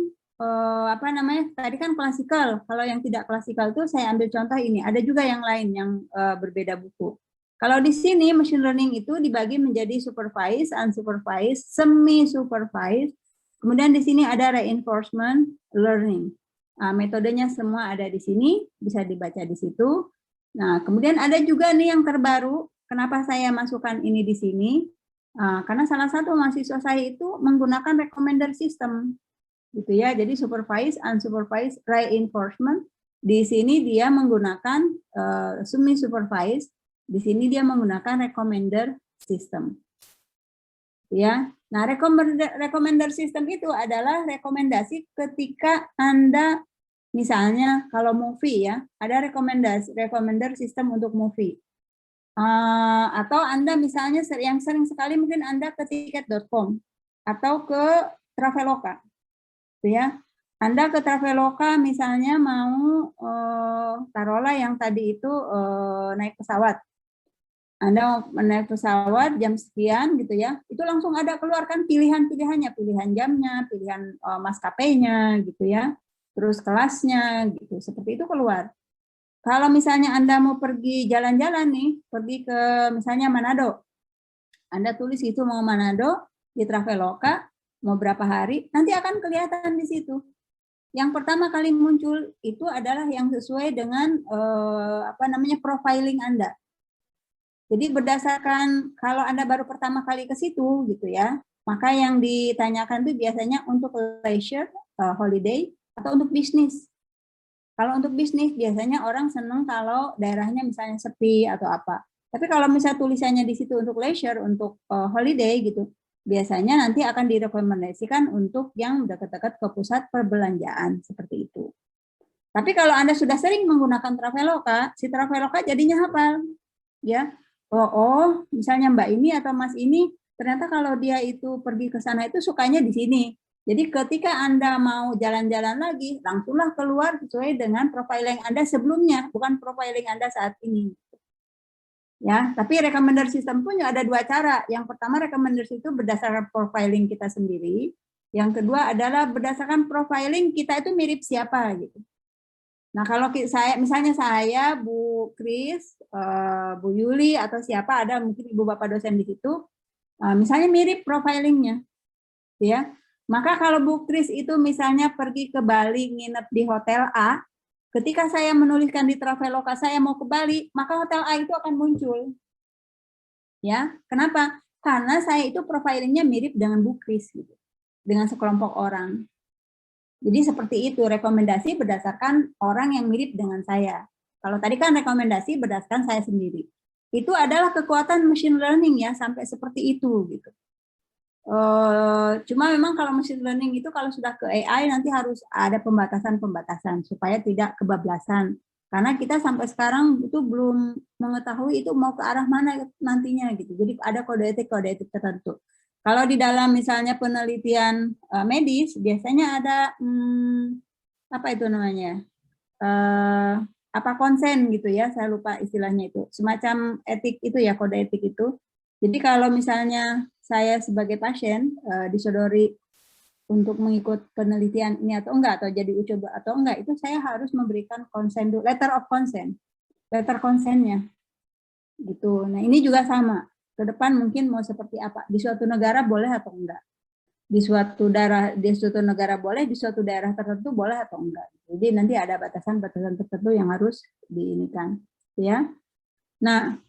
apa namanya? Tadi kan klasikal. Kalau yang tidak klasikal itu saya ambil contoh ini. Ada juga yang lain yang berbeda buku. Kalau di sini machine learning itu dibagi menjadi supervised, unsupervised, semi-supervised. Kemudian di sini ada reinforcement learning. Nah, metodenya semua ada di sini, bisa dibaca di situ. Nah, kemudian ada juga nih yang terbaru. Kenapa saya masukkan ini di sini? Karena salah satu mahasiswa saya itu menggunakan recommender system, gitu ya. Jadi supervised, unsupervised, reinforcement. Di sini dia menggunakan semi-supervised. Di sini dia menggunakan recommender system. Ya. Nah, recommender system itu adalah rekomendasi ketika Anda misalnya kalau movie ya, ada recommender system untuk movie. Atau Anda misalnya yang sering sekali mungkin Anda ke tiket.com atau ke Traveloka. Ya. Anda ke Traveloka misalnya mau taruhlah yang tadi itu naik pesawat. Anda naik pesawat jam sekian gitu ya, itu langsung ada keluarkan pilihan-pilihannya, pilihan jamnya, pilihan maskapainya gitu ya, terus kelasnya gitu, seperti itu keluar. Kalau misalnya Anda mau pergi jalan-jalan nih, pergi ke misalnya Manado, Anda tulis itu mau Manado di Traveloka, mau berapa hari, nanti akan kelihatan di situ. Yang pertama kali muncul itu adalah yang sesuai dengan apa namanya profiling Anda. Jadi berdasarkan kalau Anda baru pertama kali ke situ gitu ya, maka yang ditanyakan itu biasanya untuk leisure, holiday, atau untuk bisnis. Kalau untuk bisnis biasanya orang senang kalau daerahnya misalnya sepi atau apa. Tapi kalau misalnya tulisannya di situ untuk leisure, untuk holiday gitu, biasanya nanti akan direkomendasikan untuk yang dekat-dekat ke pusat perbelanjaan seperti itu. Tapi kalau Anda sudah sering menggunakan Traveloka, si Traveloka jadinya hafal, ya. Oh, misalnya Mbak ini atau Mas ini, ternyata kalau dia itu pergi ke sana itu sukanya di sini. Jadi ketika Anda mau jalan-jalan lagi, langsunglah keluar sesuai dengan profiling Anda sebelumnya, bukan profiling Anda saat ini. Ya, tapi recommender system pun ada dua cara. Yang pertama recommender itu berdasarkan profiling kita sendiri. Yang kedua adalah berdasarkan profiling kita itu mirip siapa gitu. Nah, kalau saya, misalnya saya, Bu Kris, Bu Yuli, atau siapa, ada mungkin Ibu Bapak dosen di situ, misalnya mirip profilingnya, ya. Maka kalau Bu Kris itu misalnya pergi ke Bali, nginep di Hotel A, ketika saya menuliskan di Traveloka, saya mau ke Bali, maka Hotel A itu akan muncul. Ya, kenapa? Karena saya itu profilingnya mirip dengan Bu Kris, gitu, dengan sekelompok orang. Jadi seperti itu, rekomendasi berdasarkan orang yang mirip dengan saya. Kalau tadi kan rekomendasi berdasarkan saya sendiri. Itu adalah kekuatan machine learning ya, sampai seperti itu gitu. Cuma memang kalau machine learning itu kalau sudah ke AI nanti harus ada pembatasan-pembatasan supaya tidak kebablasan. Karena kita sampai sekarang itu belum mengetahui itu mau ke arah mana nantinya gitu. Jadi ada kode etik tertentu. Kalau di dalam misalnya penelitian medis biasanya ada apa itu namanya? Apa konsen gitu ya, saya lupa istilahnya itu. Semacam etik itu ya, kode etik itu. Jadi kalau misalnya saya sebagai pasien disodori untuk mengikut penelitian ini atau enggak, atau jadi uji coba atau enggak, itu saya harus memberikan konsen, letter of consent, letter consent-nya. Gitu. Nah ini juga sama. Ke depan mungkin mau seperti apa? Di suatu negara boleh atau enggak? Di suatu negara boleh, di suatu daerah tertentu boleh atau enggak? Jadi nanti ada batasan-batasan tertentu yang harus diinikan, ya. Nah,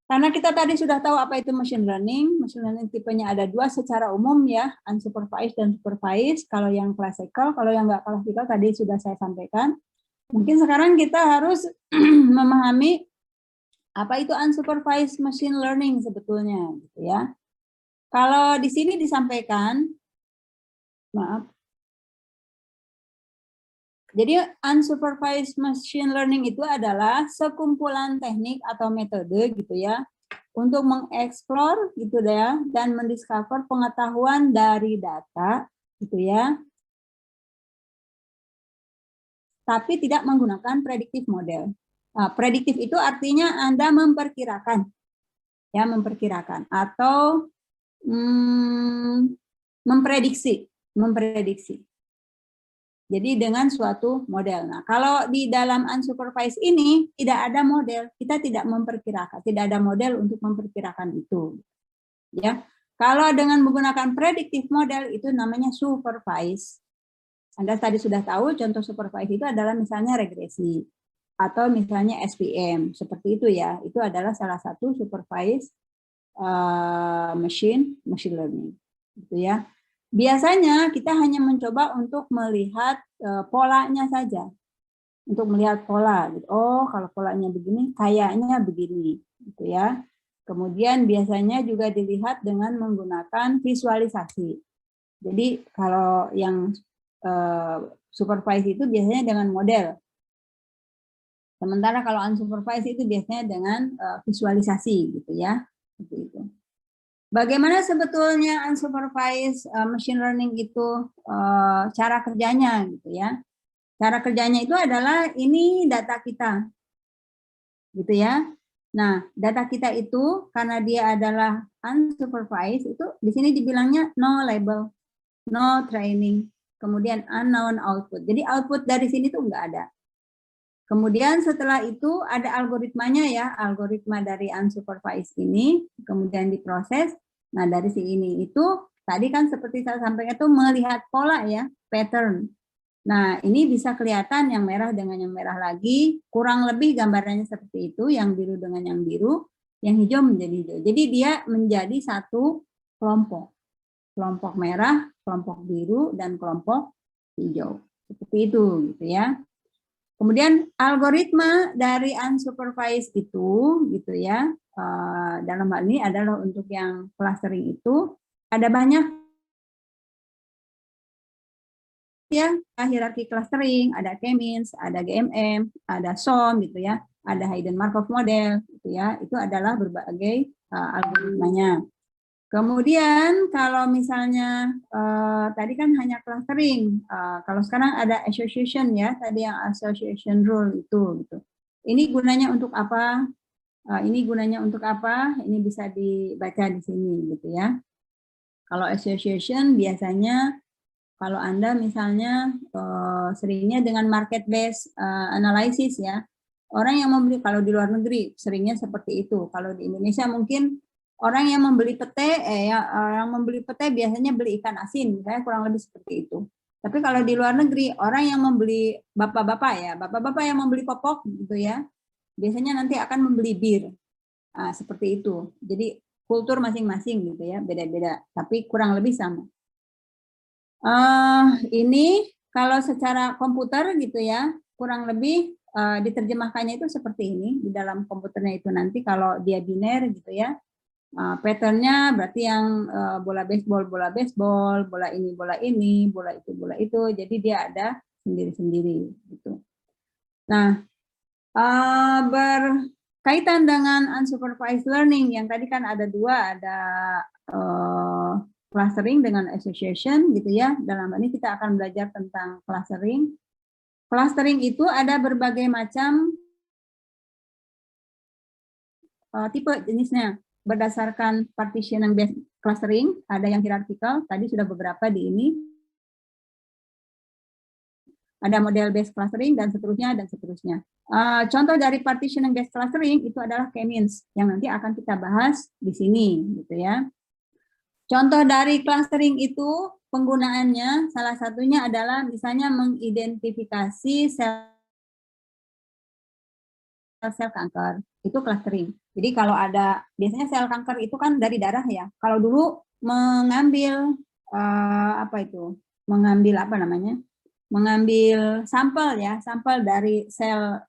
karena kita tadi sudah tahu apa itu machine learning tipenya ada dua secara umum ya, unsupervised dan supervised. Kalau yang classical, kalau yang enggak classical tadi sudah saya sampaikan. Mungkin sekarang kita harus memahami apa itu unsupervised machine learning sebetulnya, gitu ya. Kalau di sini disampaikan, maaf. Jadi unsupervised machine learning itu adalah sekumpulan teknik atau metode gitu ya untuk mengeksplor gitu ya dan mendiscover pengetahuan dari data gitu ya. Tapi tidak menggunakan predictive model. Nah, prediktif itu artinya Anda memperkirakan ya, memperkirakan atau memprediksi. Jadi dengan suatu model. Nah, kalau di dalam unsupervised ini tidak ada model, kita tidak memperkirakan, tidak ada model untuk memperkirakan itu. Ya, kalau dengan menggunakan predictive model itu namanya supervised. Anda tadi sudah tahu contoh supervised itu adalah misalnya regresi atau misalnya SPM seperti itu ya. Itu adalah salah satu supervised machine learning, gitu ya. Biasanya kita hanya mencoba untuk melihat polanya saja, untuk melihat pola. Oh, kalau polanya begini, kayaknya begini, gitu ya. Kemudian biasanya juga dilihat dengan menggunakan visualisasi. Jadi kalau yang supervised itu biasanya dengan model. Sementara kalau unsupervised itu biasanya dengan visualisasi, gitu ya. Seperti itu. Bagaimana sebetulnya unsupervised machine learning itu cara kerjanya gitu ya. Cara kerjanya itu adalah ini data kita. Gitu ya. Nah, data kita itu karena dia adalah unsupervised itu di sini dibilangnya no label, no training, kemudian unknown output. Jadi output dari sini tuh enggak ada. Kemudian setelah itu ada algoritmanya ya, algoritma dari unsupervised ini kemudian diproses. Nah, dari sini itu tadi kan seperti saya sampaikan itu melihat pola ya, pattern. Nah, ini bisa kelihatan yang merah dengan yang merah lagi, kurang lebih gambarannya seperti itu, yang biru dengan yang biru, yang hijau menjadi hijau. Jadi dia menjadi satu kelompok. Kelompok merah, kelompok biru, dan kelompok hijau. Seperti itu gitu ya. Kemudian algoritma dari unsupervised itu gitu ya, dalam hal ini adalah untuk yang clustering itu ada banyak ya, hierarki clustering, ada K-means, ada GMM, ada SOM gitu ya, ada hidden Markov model gitu ya. Itu adalah berbagai algoritmanya. Kemudian kalau misalnya tadi kan hanya clustering, kalau sekarang ada association ya, tadi yang association rule itu gitu. Ini gunanya untuk apa? Ini gunanya untuk apa? Ini bisa dibaca di sini gitu ya. Kalau association biasanya kalau Anda misalnya seringnya dengan market based analysis ya. Orang yang membeli kalau di luar negeri seringnya seperti itu. Kalau di Indonesia mungkin orang yang membeli pete, yang membeli pete biasanya beli ikan asin, misalnya kurang lebih seperti itu. Tapi kalau di luar negeri, orang yang membeli bapak-bapak yang membeli popok gitu ya, biasanya nanti akan membeli bir, seperti itu. Jadi kultur masing-masing gitu ya, beda-beda, tapi kurang lebih sama. Ini kalau secara komputer gitu ya, kurang lebih diterjemahkannya itu seperti ini di dalam komputernya itu nanti kalau dia biner gitu ya. Patternnya berarti yang bola baseball, bola ini, bola itu. Jadi dia ada sendiri-sendiri gitu. Nah, berkaitan dengan unsupervised learning yang tadi kan ada dua, ada clustering dengan association gitu ya. Dalam hal ini kita akan belajar tentang clustering. Clustering itu ada berbagai macam tipe jenisnya. Berdasarkan partitioning based clustering, ada yang hierarchical, tadi sudah beberapa di ini. Ada model based clustering dan seterusnya. Contoh dari partitioning based clustering itu adalah K-means yang nanti akan kita bahas di sini gitu ya. Contoh dari clustering itu penggunaannya salah satunya adalah misalnya mengidentifikasi sel kanker, itu clustering. Jadi kalau ada, biasanya sel kanker itu kan dari darah ya. Kalau dulu mengambil mengambil sampel ya, sampel dari sel,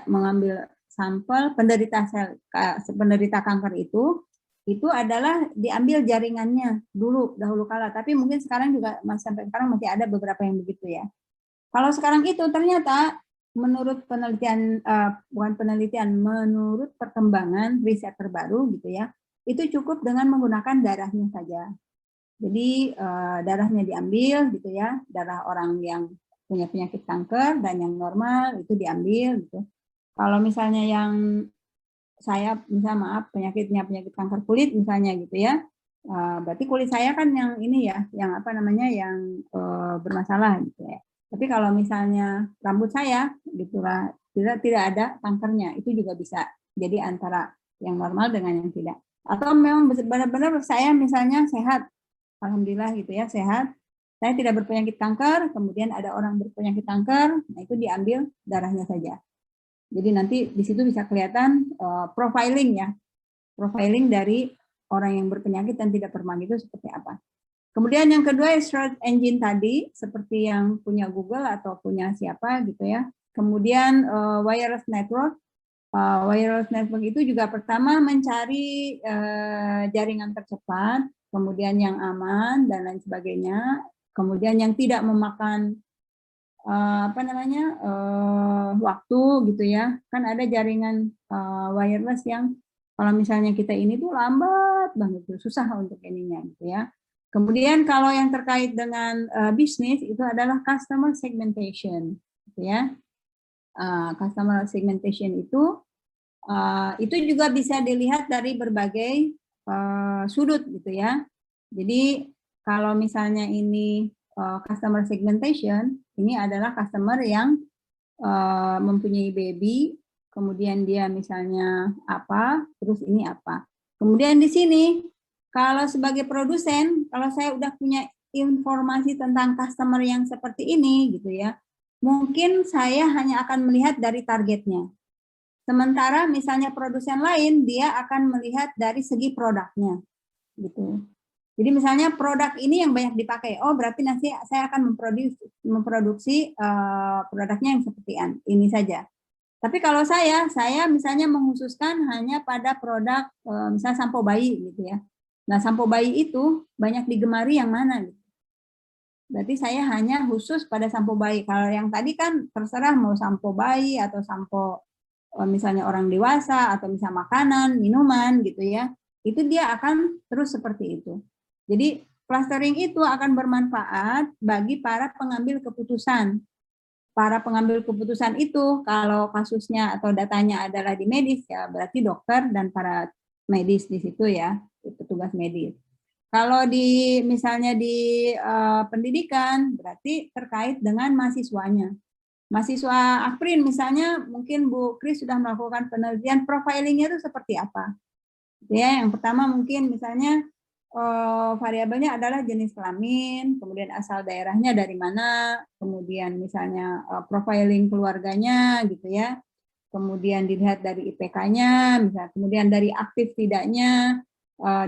mengambil sampel penderita kanker itu adalah diambil jaringannya dahulu kala. Tapi mungkin sekarang juga sampai sekarang masih ada beberapa yang begitu ya. Kalau sekarang itu ternyata menurut penelitian, menurut perkembangan riset terbaru gitu ya, itu cukup dengan menggunakan darahnya saja. Jadi darahnya diambil gitu ya, darah orang yang punya penyakit kanker dan yang normal itu diambil gitu. Kalau misalnya yang saya penyakit kanker kulit misalnya gitu ya, berarti kulit saya kan yang ini ya, yang bermasalah gitu ya. Tapi kalau misalnya rambut saya gitulah tidak ada kankernya, itu juga bisa jadi antara yang normal dengan yang tidak. Atau memang benar-benar saya misalnya sehat, alhamdulillah gitu ya, sehat. Saya tidak berpenyakit kanker, kemudian ada orang berpenyakit kanker, nah itu diambil darahnya saja. Jadi nanti di situ bisa kelihatan profiling ya, profiling dari orang yang berpenyakit dan tidak berpenyakit itu seperti apa. Kemudian yang kedua search engine tadi, seperti yang punya Google atau punya siapa gitu ya. Kemudian wireless network. Wireless network itu juga pertama mencari jaringan tercepat, kemudian yang aman dan lain sebagainya. Kemudian yang tidak memakan waktu gitu ya. Kan ada jaringan wireless yang kalau misalnya kita ini tuh lambat banget, susah untuk ininya gitu ya. Kemudian kalau yang terkait dengan bisnis itu adalah customer segmentation, gitu ya. Customer segmentation itu juga bisa dilihat dari berbagai sudut, gitu ya. Jadi kalau misalnya ini customer segmentation, ini adalah customer yang mempunyai baby, kemudian dia misalnya apa, terus ini apa. Kemudian di sini kalau sebagai produsen, kalau saya udah punya informasi tentang customer yang seperti ini gitu ya, mungkin saya hanya akan melihat dari targetnya. Sementara misalnya produsen lain, dia akan melihat dari segi produknya gitu. Jadi misalnya produk ini yang banyak dipakai, oh berarti nanti saya akan memproduksi produknya yang seperti ini saja. Tapi kalau saya misalnya mengkhususkan hanya pada produk misalnya sampo bayi gitu ya. Nah, sampo bayi itu banyak digemari yang mana? Berarti saya hanya khusus pada sampo bayi. Kalau yang tadi kan terserah mau sampo bayi atau sampo misalnya orang dewasa atau misalnya makanan, minuman gitu ya. Itu dia akan terus seperti itu. Jadi clustering itu akan bermanfaat bagi para pengambil keputusan. Para pengambil keputusan itu kalau kasusnya atau datanya adalah di medis ya berarti dokter dan para medis di situ ya, petugas medis. Kalau di misalnya di pendidikan berarti terkait dengan mahasiswanya. Mahasiswa Akprin misalnya mungkin Bu Kris sudah melakukan penelitian profilingnya itu seperti apa. Ya, yang pertama mungkin misalnya variabelnya adalah jenis kelamin, kemudian asal daerahnya dari mana, kemudian misalnya profiling keluarganya gitu ya, kemudian dilihat dari IPK-nya, misalnya kemudian dari aktif tidaknya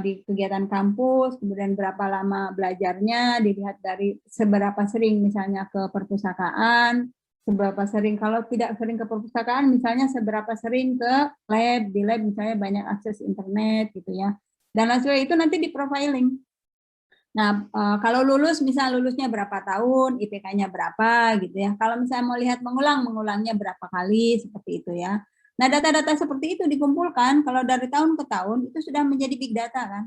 di kegiatan kampus, kemudian berapa lama belajarnya, dilihat dari seberapa sering misalnya ke perpustakaan, seberapa sering, kalau tidak sering ke perpustakaan, misalnya seberapa sering ke lab, di lab misalnya banyak akses internet gitu ya. Dan lain sebagainya itu nanti di profiling. Nah, kalau lulus, misal lulusnya berapa tahun, IPK-nya berapa gitu ya. Kalau misalnya mau lihat mengulangnya berapa kali, seperti itu ya. Nah, data-data seperti itu dikumpulkan, kalau dari tahun ke tahun, itu sudah menjadi big data kan.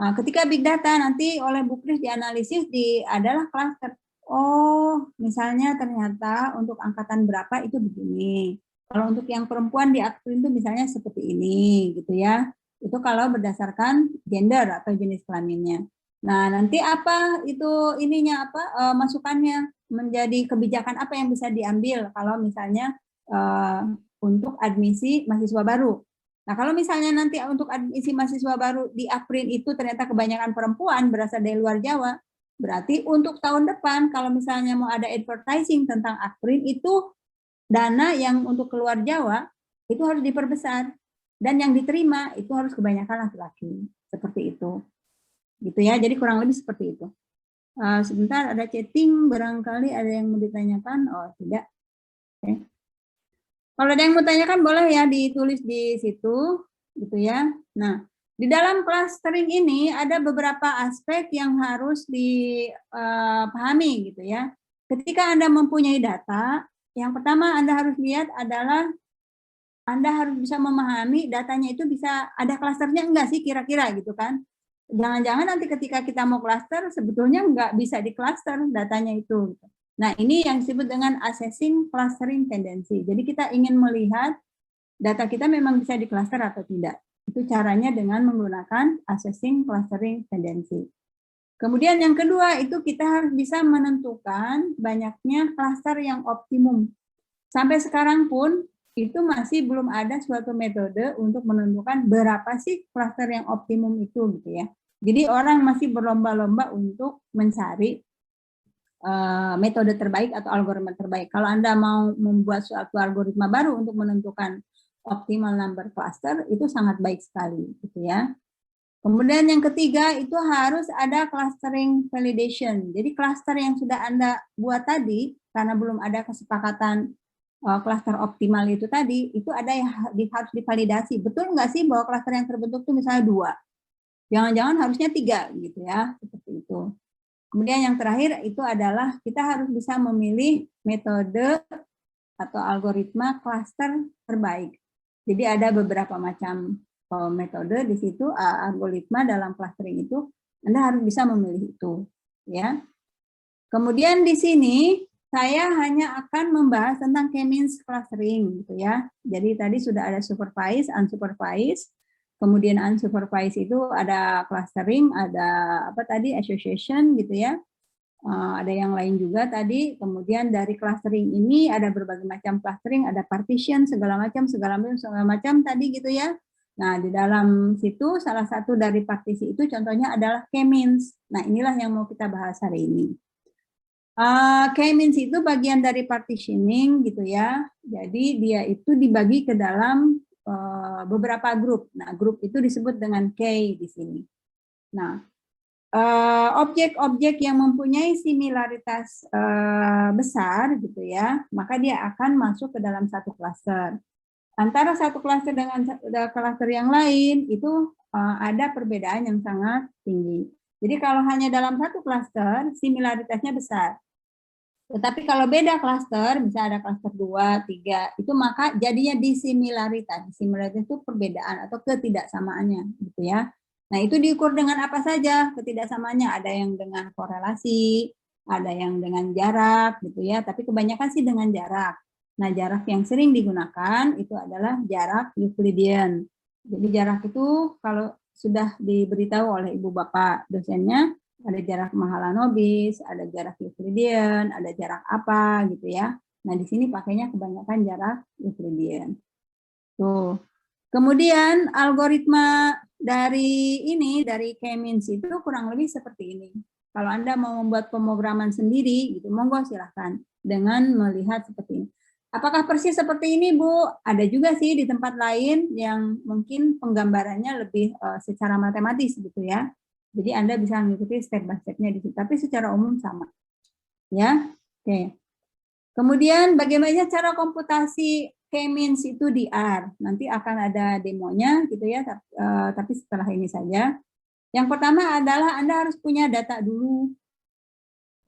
Nah, ketika big data nanti oleh Bu Kris dianalisis adalah klaster. Oh, misalnya ternyata untuk angkatan berapa itu begini. Kalau untuk yang perempuan di Akprin itu misalnya seperti ini gitu ya. Itu kalau berdasarkan gender atau jenis kelaminnya. Nah, nanti apa itu ininya apa masukannya, menjadi kebijakan apa yang bisa diambil kalau misalnya untuk admisi mahasiswa baru. Nah, kalau misalnya nanti untuk admisi mahasiswa baru di Akprin itu ternyata kebanyakan perempuan berasal dari luar Jawa, berarti untuk tahun depan kalau misalnya mau ada advertising tentang Akprin itu dana yang untuk keluar Jawa itu harus diperbesar, dan yang diterima itu harus kebanyakan laki-laki, seperti itu. Gitu ya, jadi kurang lebih seperti itu. Sebentar ada chatting, barangkali ada yang mau ditanyakan. Oh, tidak. Oke. Kalau ada yang mau tanyakan boleh ya ditulis di situ, gitu ya. Nah, di dalam clustering ini ada beberapa aspek yang harus dipahami, gitu ya. Ketika Anda mempunyai data, yang pertama Anda harus lihat adalah Anda harus bisa memahami datanya itu bisa ada klasternya enggak sih kira-kira gitu kan. Jangan-jangan nanti ketika kita mau klaster sebetulnya enggak bisa di klaster datanya itu. Nah, ini yang disebut dengan assessing clustering tendency. Jadi kita ingin melihat data kita memang bisa diklaster atau tidak. Itu caranya dengan menggunakan assessing clustering tendency. Kemudian yang kedua itu kita harus bisa menentukan banyaknya klaster yang optimum. Sampai sekarang pun itu masih belum ada suatu metode untuk menentukan berapa sih klaster yang optimum itu gitu ya. Jadi orang masih berlomba-lomba untuk mencari metode terbaik atau algoritma terbaik. Kalau Anda mau membuat suatu algoritma baru untuk menentukan optimal number cluster, itu sangat baik sekali, gitu ya. Kemudian yang ketiga itu harus ada clustering validation. Jadi cluster yang sudah Anda buat tadi, karena belum ada kesepakatan cluster optimal itu tadi, itu ada yang harus divalidasi. Betul nggak sih bahwa cluster yang terbentuk itu misalnya 2? Jangan-jangan harusnya 3, gitu ya, seperti itu. Kemudian yang terakhir itu adalah kita harus bisa memilih metode atau algoritma klaster terbaik. Jadi ada beberapa macam metode di situ, algoritma dalam clustering itu Anda harus bisa memilih itu, ya. Kemudian di sini saya hanya akan membahas tentang k-means clustering gitu ya. Jadi tadi sudah ada supervised, unsupervised. Kemudian unsupervised itu ada clustering, ada apa tadi association gitu ya. Ada yang lain juga tadi. Kemudian dari clustering ini ada berbagai macam clustering, ada partition segala macam tadi gitu ya. Nah, di dalam situ salah satu dari partisi itu contohnya adalah k-means. Nah, inilah yang mau kita bahas hari ini. K-means itu bagian dari partitioning gitu ya. Jadi dia itu dibagi ke dalam beberapa grup. Nah, grup itu disebut dengan K di sini. Nah, objek-objek yang mempunyai similaritas besar gitu ya, maka dia akan masuk ke dalam satu klaster. Antara satu klaster dengan klaster yang lain itu ada perbedaan yang sangat tinggi. Jadi kalau hanya dalam satu klaster, similaritasnya besar. Tetapi kalau beda klaster, bisa ada klaster 2, 3, itu maka jadinya disimilaritas. Disimilaritas itu perbedaan atau ketidaksamaannya, gitu ya. Nah, itu diukur dengan apa saja ketidaksamaannya? Ada yang dengan korelasi, ada yang dengan jarak, gitu ya. Tapi kebanyakan sih dengan jarak. Nah, jarak yang sering digunakan itu adalah jarak Euclidean. Jadi jarak itu kalau sudah diberitahu oleh Ibu Bapak dosennya, ada jarak Mahalanobis, ada jarak Euclidean, ada jarak apa gitu ya. Nah, di sini pakainya kebanyakan jarak Euclidean. Tuh. Kemudian algoritma dari k-means itu kurang lebih seperti ini. Kalau Anda mau membuat pemrograman sendiri gitu, monggo silahkan dengan melihat seperti ini. Apakah persis seperti ini, Bu? Ada juga sih di tempat lain yang mungkin penggambarannya lebih secara matematis gitu ya. Jadi Anda bisa mengikuti step by step-nya di situ, tapi secara umum sama. Ya, oke. Kemudian bagaimana cara komputasi K-means itu di R. Nanti akan ada demonya gitu ya, tapi setelah ini saja. Yang pertama adalah Anda harus punya data dulu.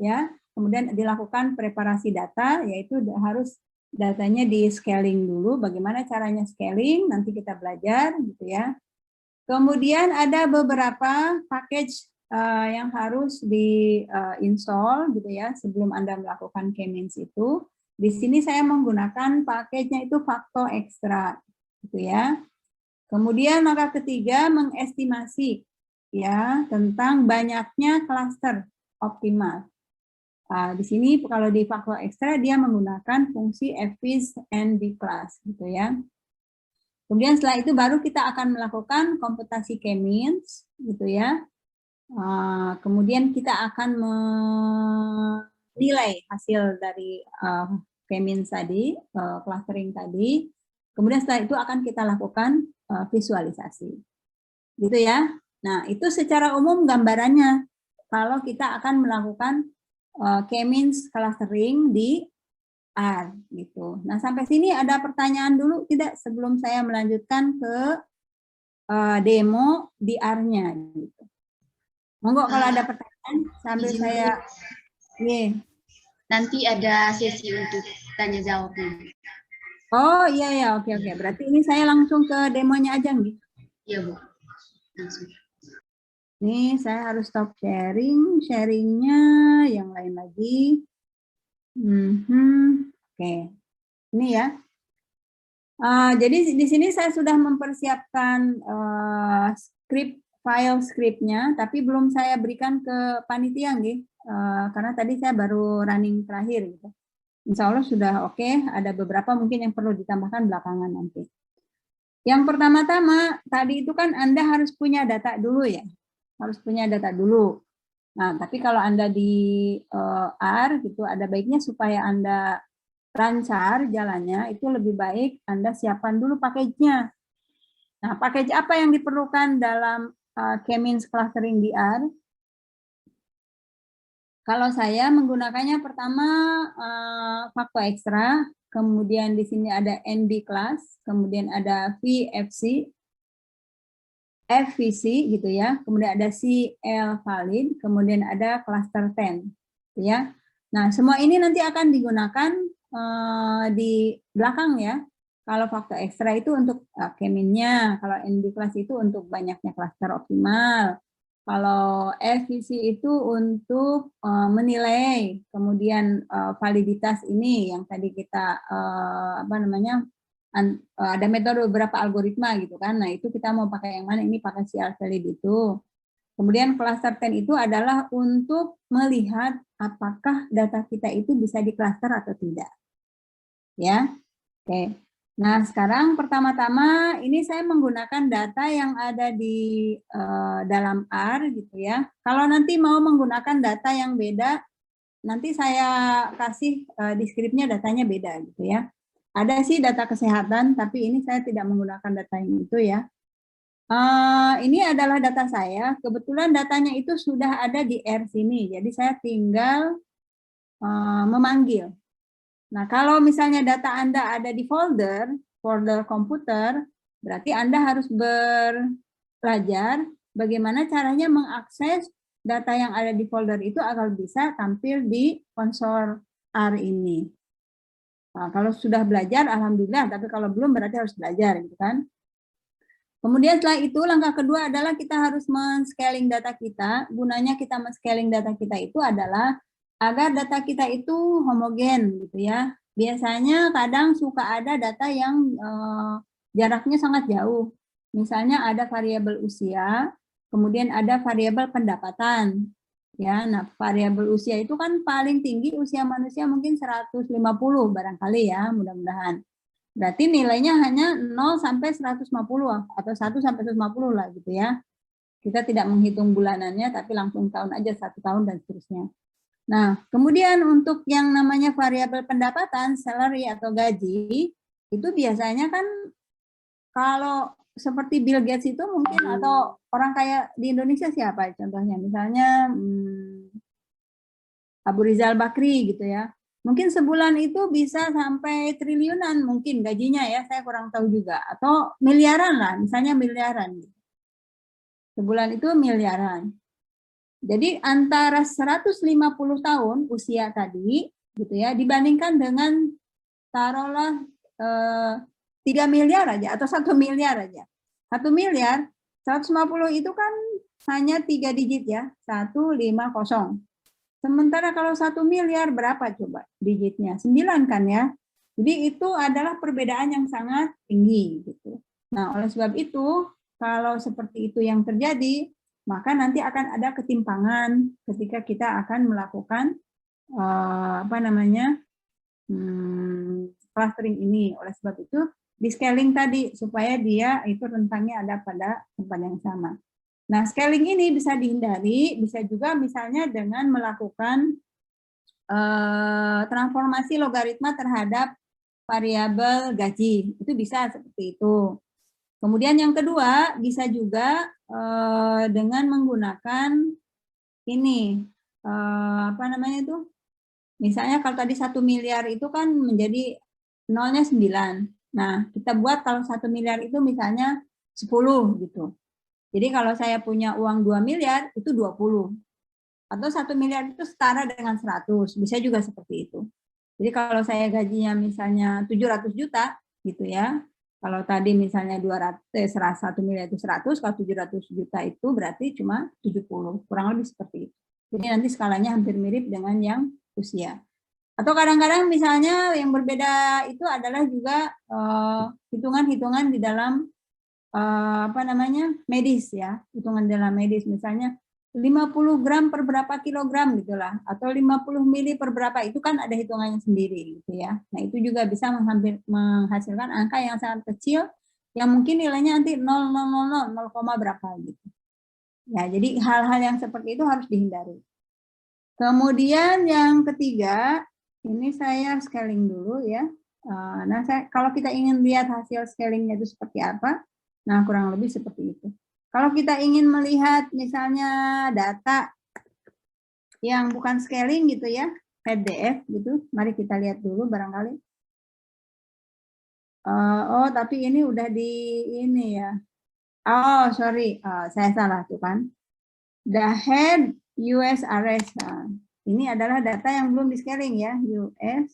Ya, kemudian dilakukan preparasi data, yaitu harus datanya di scaling dulu. Bagaimana caranya scaling? Nanti kita belajar gitu ya. Kemudian ada beberapa package yang harus di-install gitu ya sebelum Anda melakukan K-means itu. Di sini saya menggunakan package-nya itu Facto Extra gitu ya. Kemudian langkah ketiga mengestimasi ya tentang banyaknya klaster optimal. Di sini kalau di Facto Extra dia menggunakan fungsi fis and bclass gitu ya. Kemudian setelah itu baru kita akan melakukan komputasi K-means gitu ya. Kemudian kita akan menilai hasil dari K-means tadi, clustering tadi. Kemudian setelah itu akan kita lakukan visualisasi. Gitu ya. Nah, itu secara umum gambarannya kalau kita akan melakukan K-means clustering di R gitu. Nah, sampai sini ada pertanyaan dulu tidak sebelum saya melanjutkan ke demo di R-nya gitu. Monggo kalau ada pertanyaan sambil saya nanti ada sesi untuk tanya jawab. Oh iya oke. Berarti ini saya langsung ke demonya aja nih. Iya Bu. Langsung. Nih saya harus stop sharingnya yang lain lagi. Oke. Ini ya. Jadi di sini saya sudah mempersiapkan file scriptnya, tapi belum saya berikan ke panitia nih, karena tadi saya baru running terakhir gitu. Insya Allah sudah oke. Ada beberapa mungkin yang perlu ditambahkan belakangan nanti. Yang pertama-tama tadi itu kan Anda harus punya data dulu ya, harus punya data dulu. Nah, tapi kalau Anda di R gitu, ada baiknya supaya Anda lancar jalannya, itu lebih baik Anda siapkan dulu package-nya. Nah, package apa yang diperlukan dalam K-means clustering di R? Kalau saya menggunakannya pertama Facto Extra, kemudian di sini ada NB class, kemudian ada VFC, FVC gitu ya, kemudian ada CL valid, kemudian ada cluster 10 ya. Nah, semua ini nanti akan digunakan di belakang ya. Kalau Facto Extra itu untuk K-means-nya, kalau NB class itu untuk banyaknya cluster optimal. Kalau FVC itu untuk menilai, kemudian validitas ini yang tadi kita ada metode beberapa algoritma gitu kan. Nah, itu kita mau pakai yang mana? Ini pakai CL valid itu. Kemudian cluster 10 itu adalah untuk melihat apakah data kita itu bisa di-cluster atau tidak. Ya. Oke. Nah, sekarang pertama-tama ini saya menggunakan data yang ada di dalam R gitu ya. Kalau nanti mau menggunakan data yang beda, nanti saya kasih di skripnya datanya beda gitu ya. Ada sih data kesehatan, tapi ini saya tidak menggunakan data yang itu ya. Ini adalah data saya. Kebetulan datanya itu sudah ada di R sini, jadi saya tinggal memanggil. Nah, kalau misalnya data Anda ada di folder komputer, berarti Anda harus belajar bagaimana caranya mengakses data yang ada di folder itu agar bisa tampil di konsol R ini. Nah, kalau sudah belajar, alhamdulillah, tapi kalau belum berarti harus belajar, gitu kan. Kemudian setelah itu, langkah kedua adalah kita harus men-scaling data kita. Gunanya kita men-scaling data kita itu adalah agar data kita itu homogen gitu ya. Biasanya kadang suka ada data yang jaraknya sangat jauh. Misalnya ada variabel usia, kemudian ada variabel pendapatan. Ya, nah variabel usia itu kan paling tinggi usia manusia mungkin 150 barangkali ya, mudah-mudahan. Berarti nilainya hanya 0 sampai 150 atau 1 sampai 150 lah gitu ya. Kita tidak menghitung bulanannya, tapi langsung tahun aja, 1 tahun dan seterusnya. Nah, kemudian untuk yang namanya variabel pendapatan, salary atau gaji, itu biasanya kan kalau seperti Bill Gates itu mungkin atau orang kaya di Indonesia siapa contohnya? Misalnya Abu Rizal Bakri gitu ya. Mungkin sebulan itu bisa sampai triliunan mungkin gajinya ya, saya kurang tahu juga. Atau miliaran lah, misalnya miliaran. Sebulan itu miliaran. Jadi antara 150 tahun usia tadi, gitu ya, dibandingkan dengan taruhlah 3 miliar aja atau 1 miliar aja. 1 miliar, 150 itu kan hanya 3 digit ya, 150. Sementara kalau 1 miliar berapa coba digitnya? 9 kan ya. Jadi itu adalah perbedaan yang sangat tinggi gitu. Nah, oleh sebab itu kalau seperti itu yang terjadi, maka nanti akan ada ketimpangan ketika kita akan melakukan clustering ini. Oleh sebab itu di scaling tadi supaya dia itu rentangnya ada pada tempat yang sama. Nah, scaling ini bisa dihindari, bisa juga misalnya dengan melakukan transformasi logaritma terhadap variabel gaji. Itu bisa seperti itu. Kemudian yang kedua, bisa juga dengan menggunakan ini, apa namanya itu? Misalnya kalau tadi 1 miliar itu kan menjadi nolnya 9. Nah, kita buat kalau 1 miliar itu misalnya 10 gitu. Jadi kalau saya punya uang 2 miliar, itu 20. Atau 1 miliar itu setara dengan 100. Bisa juga seperti itu. Jadi kalau saya gajinya misalnya 700 juta, gitu ya. Kalau tadi misalnya 1 miliar itu 100, kalau 700 juta itu berarti cuma 70. Kurang lebih seperti itu. Jadi nanti skalanya hampir mirip dengan yang usia. Atau kadang-kadang misalnya yang berbeda itu adalah juga hitungan-hitungan di dalam medis ya, hitungan dalam medis misalnya 50 gram per berapa kilogram gitulah, atau 50 mili per berapa, itu kan ada hitungannya sendiri gitu ya. Nah itu juga bisa menghasilkan angka yang sangat kecil yang mungkin nilainya nanti 0,000 berapa gitu. Ya, jadi hal-hal yang seperti itu harus dihindari. Kemudian yang ketiga, ini saya scaling dulu ya. Nah, kalau kita ingin lihat hasil scalingnya itu seperti apa, nah kurang lebih seperti itu. Kalau kita ingin melihat misalnya data yang bukan scaling gitu ya, PDF gitu, mari kita lihat dulu barangkali. Oh, tapi ini udah di ini ya. Oh, sorry, saya salah tuh kan. The head US arrest. Nah, ini adalah data yang belum di scaling ya, US.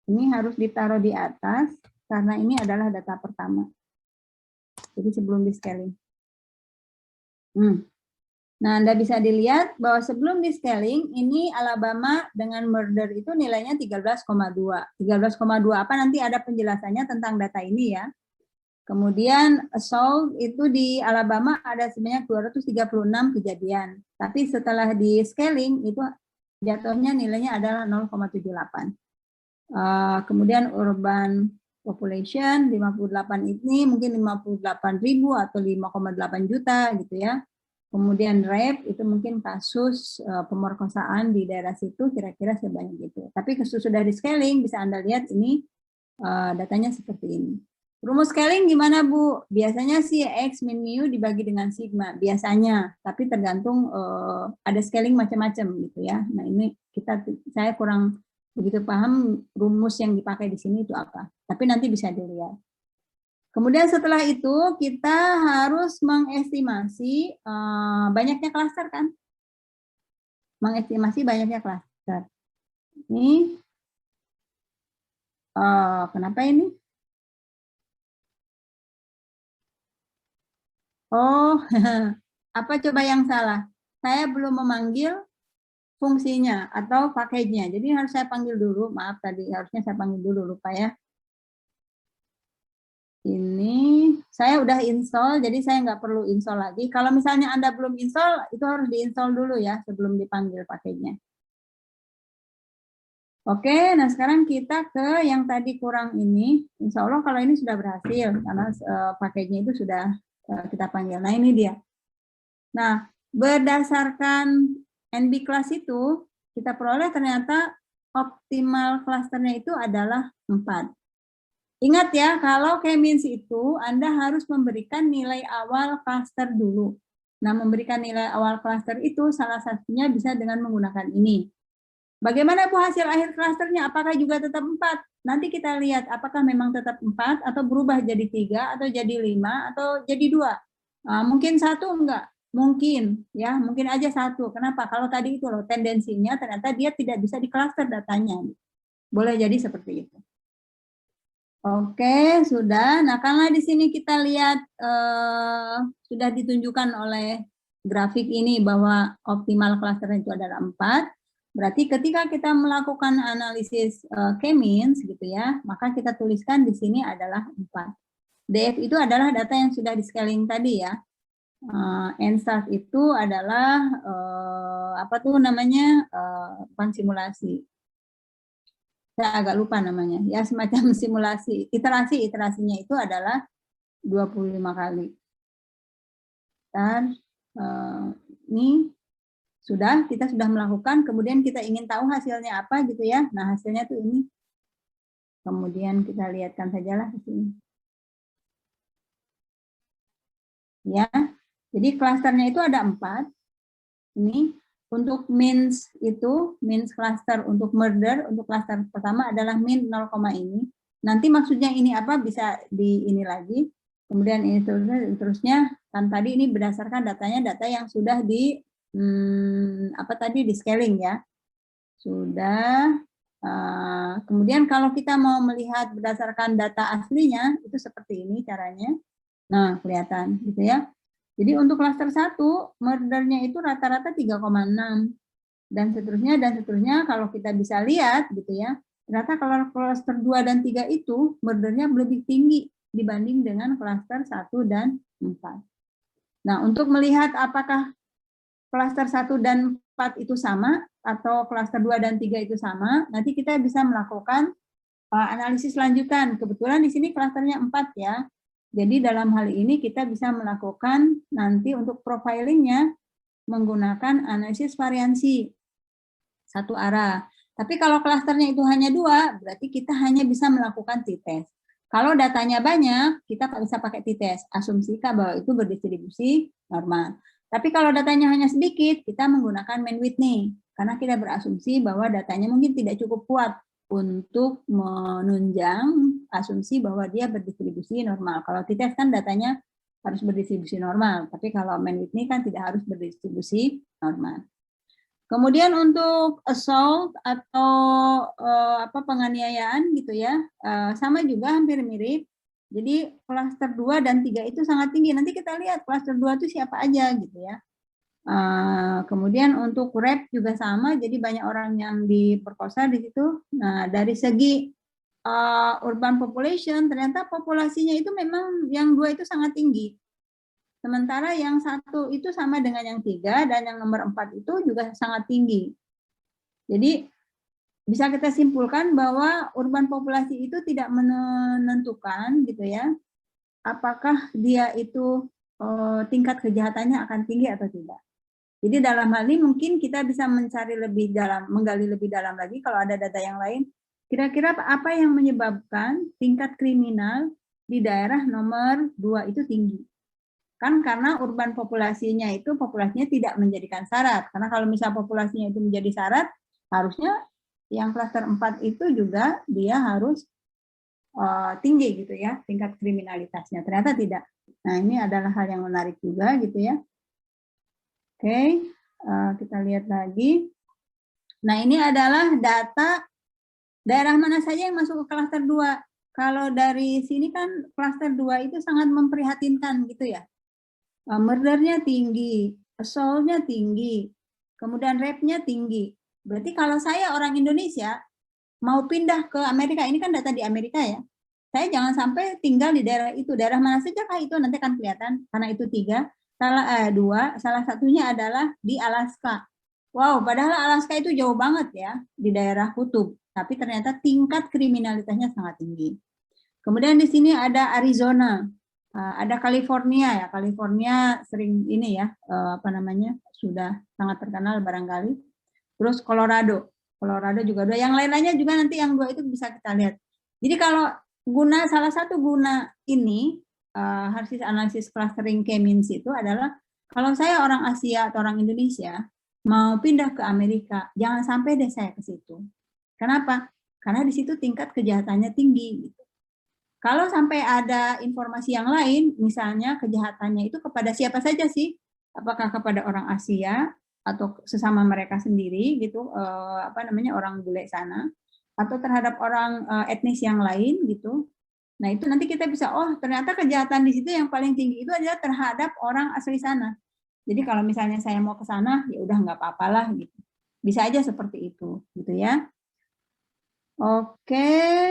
Ini harus ditaruh di atas karena ini adalah data pertama. Jadi sebelum di scaling. Nah, Anda bisa dilihat bahwa sebelum di scaling ini Alabama dengan murder itu nilainya 13,2. 13,2 apa nanti ada penjelasannya tentang data ini ya. Kemudian assault itu di Alabama ada sebanyak 236 kejadian. Tapi setelah di scaling itu jatuhnya nilainya adalah 0,78. Kemudian urban population 58 ini mungkin 58.000 atau 5,8 juta gitu ya. Kemudian rape itu mungkin kasus pemerkosaan di daerah situ kira-kira sebanyak itu. Tapi sudah di scaling bisa Anda lihat ini datanya seperti ini. Rumus scaling gimana Bu? Biasanya sih X min mu dibagi dengan sigma biasanya, tapi tergantung ada scaling macam-macam gitu ya. Nah ini saya kurang begitu paham rumus yang dipakai di sini itu apa. Tapi nanti bisa dilihat. Kemudian setelah itu kita harus mengestimasi banyaknya klaster kan? Mengestimasi banyaknya klaster. Ini kenapa ini? Oh, apa coba yang salah? Saya belum memanggil fungsinya atau package-nya. Jadi harus saya panggil dulu. Maaf tadi harusnya saya panggil dulu, lupa ya. Ini saya udah install, jadi saya nggak perlu install lagi. Kalau misalnya Anda belum install, itu harus diinstall dulu ya sebelum dipanggil package-nya. Oke, nah sekarang kita ke yang tadi kurang ini. Insya Allah kalau ini sudah berhasil, karena package-nya itu sudah kita panggil. Nah ini dia. Nah berdasarkan NB class itu kita peroleh ternyata optimal clusternya itu adalah 4. Ingat ya, kalau K-means itu Anda harus memberikan nilai awal cluster dulu. Nah memberikan nilai awal cluster itu salah satunya bisa dengan menggunakan ini. Bagaimana Bu hasil akhir klasternya? Apakah juga tetap 4? Nanti kita lihat apakah memang tetap 4 atau berubah jadi 3 atau jadi 5 atau jadi 2. Mungkin 1 enggak? Mungkin ya, mungkin aja 1. Kenapa? Kalau tadi itu loh tendensinya ternyata dia tidak bisa diklaster datanya. Boleh jadi seperti itu. Oke, sudah. Nah, karena di sini kita lihat sudah ditunjukkan oleh grafik ini bahwa optimal cluster itu adalah 4. Berarti ketika kita melakukan analisis K-means gitu ya, maka kita tuliskan di sini adalah 4. DF itu adalah data yang sudah di scaling tadi ya. N-start itu adalah apa tuh namanya? Bukan simulasi. Saya agak lupa namanya. Ya semacam simulasi. Iterasinya itu adalah 25 kali. Dan ini kita sudah melakukan, kemudian kita ingin tahu hasilnya apa gitu ya. Nah, hasilnya tuh ini. Kemudian kita lihatkan sajalah di sini. Ya. Jadi klasternya itu ada 4. Ini untuk means itu, means cluster untuk murder, untuk klaster pertama adalah min 0, ini. Nanti maksudnya ini apa bisa di ini lagi. Kemudian ini terusnya kan tadi ini berdasarkan datanya data yang sudah di apa tadi di scaling ya. Sudah. Kemudian kalau kita mau melihat berdasarkan data aslinya itu seperti ini caranya. Nah, kelihatan gitu ya. Jadi untuk klaster 1 murdernya itu rata-rata 3,6 dan seterusnya kalau kita bisa lihat gitu ya. Ternyata kalau klaster 2 dan 3 itu murdernya lebih tinggi dibanding dengan klaster 1 dan 4. Nah, untuk melihat apakah klaster 1 dan 4 itu sama atau klaster 2 dan 3 itu sama, nanti kita bisa melakukan analisis lanjutan. Kebetulan di sini klasternya 4 ya. Jadi dalam hal ini kita bisa melakukan nanti untuk profilingnya menggunakan analisis variansi satu arah. Tapi kalau klasternya itu hanya 2, berarti kita hanya bisa melakukan t-test. Kalau datanya banyak, kita bisa pakai t-test. Asumsikan bahwa itu berdistribusi normal. Tapi kalau datanya hanya sedikit, kita menggunakan Mann-Whitney. Karena kita berasumsi bahwa datanya mungkin tidak cukup kuat untuk menunjang asumsi bahwa dia berdistribusi normal. Kalau t-test kan datanya harus berdistribusi normal, tapi kalau Mann-Whitney kan tidak harus berdistribusi normal. Kemudian untuk assault atau penganiayaan gitu ya, sama juga hampir mirip. Jadi klaster 2 dan 3 itu sangat tinggi. Nanti kita lihat klaster 2 itu siapa aja gitu ya. Kemudian untuk rape juga sama, jadi banyak orang yang diperkosa di situ. Nah, dari segi urban population, ternyata populasinya itu memang yang 2 itu sangat tinggi. Sementara yang 1 itu sama dengan yang 3 dan yang nomor 4 itu juga sangat tinggi. Jadi bisa kita simpulkan bahwa urban populasi itu tidak menentukan gitu ya, apakah dia itu tingkat kejahatannya akan tinggi atau tidak. Jadi dalam hal ini mungkin kita bisa mencari lebih dalam, menggali lebih dalam lagi kalau ada data yang lain. Kira-kira apa yang menyebabkan tingkat kriminal di daerah nomor 2 itu tinggi? Kan karena urban populasinya tidak menjadikan syarat. Karena kalau misalnya populasinya itu menjadi syarat, harusnya yang klaster 4 itu juga dia harus tinggi gitu ya, tingkat kriminalitasnya. Ternyata tidak. Nah, ini adalah hal yang menarik juga gitu ya. Oke, kita lihat lagi. Nah, ini adalah data daerah mana saja yang masuk ke klaster 2. Kalau dari sini kan klaster 2 itu sangat memprihatinkan gitu ya. Murdernya tinggi, assault-nya tinggi, kemudian rape-nya tinggi. Berarti kalau saya orang Indonesia mau pindah ke Amerika, ini kan data di Amerika ya. Saya jangan sampai tinggal di daerah itu. Daerah mana saja kah itu nanti akan kelihatan karena itu 3. Salah satunya adalah di Alaska. Wow, padahal Alaska itu jauh banget ya, di daerah kutub. Tapi ternyata tingkat kriminalitasnya sangat tinggi. Kemudian di sini ada Arizona, ada California ya. California sering ini ya, sudah sangat terkenal barangkali. Terus Colorado juga ada. Yang lain-lainnya juga nanti yang 2 itu bisa kita lihat. Jadi kalau salah satu guna ini, hasil analisis clustering K-means itu adalah kalau saya orang Asia atau orang Indonesia, mau pindah ke Amerika, jangan sampai deh saya ke situ. Kenapa? Karena di situ tingkat kejahatannya tinggi. Gitu. Kalau sampai ada informasi yang lain, misalnya kejahatannya itu kepada siapa saja sih? Apakah kepada orang Asia atau sesama mereka sendiri gitu, orang bule sana, atau terhadap orang etnis yang lain gitu. Nah itu nanti kita bisa, oh ternyata kejahatan di situ yang paling tinggi itu adalah terhadap orang asli sana. Jadi kalau misalnya saya mau ke sana, ya udah nggak apa-apalah gitu. Bisa aja seperti itu, gitu ya. Oke,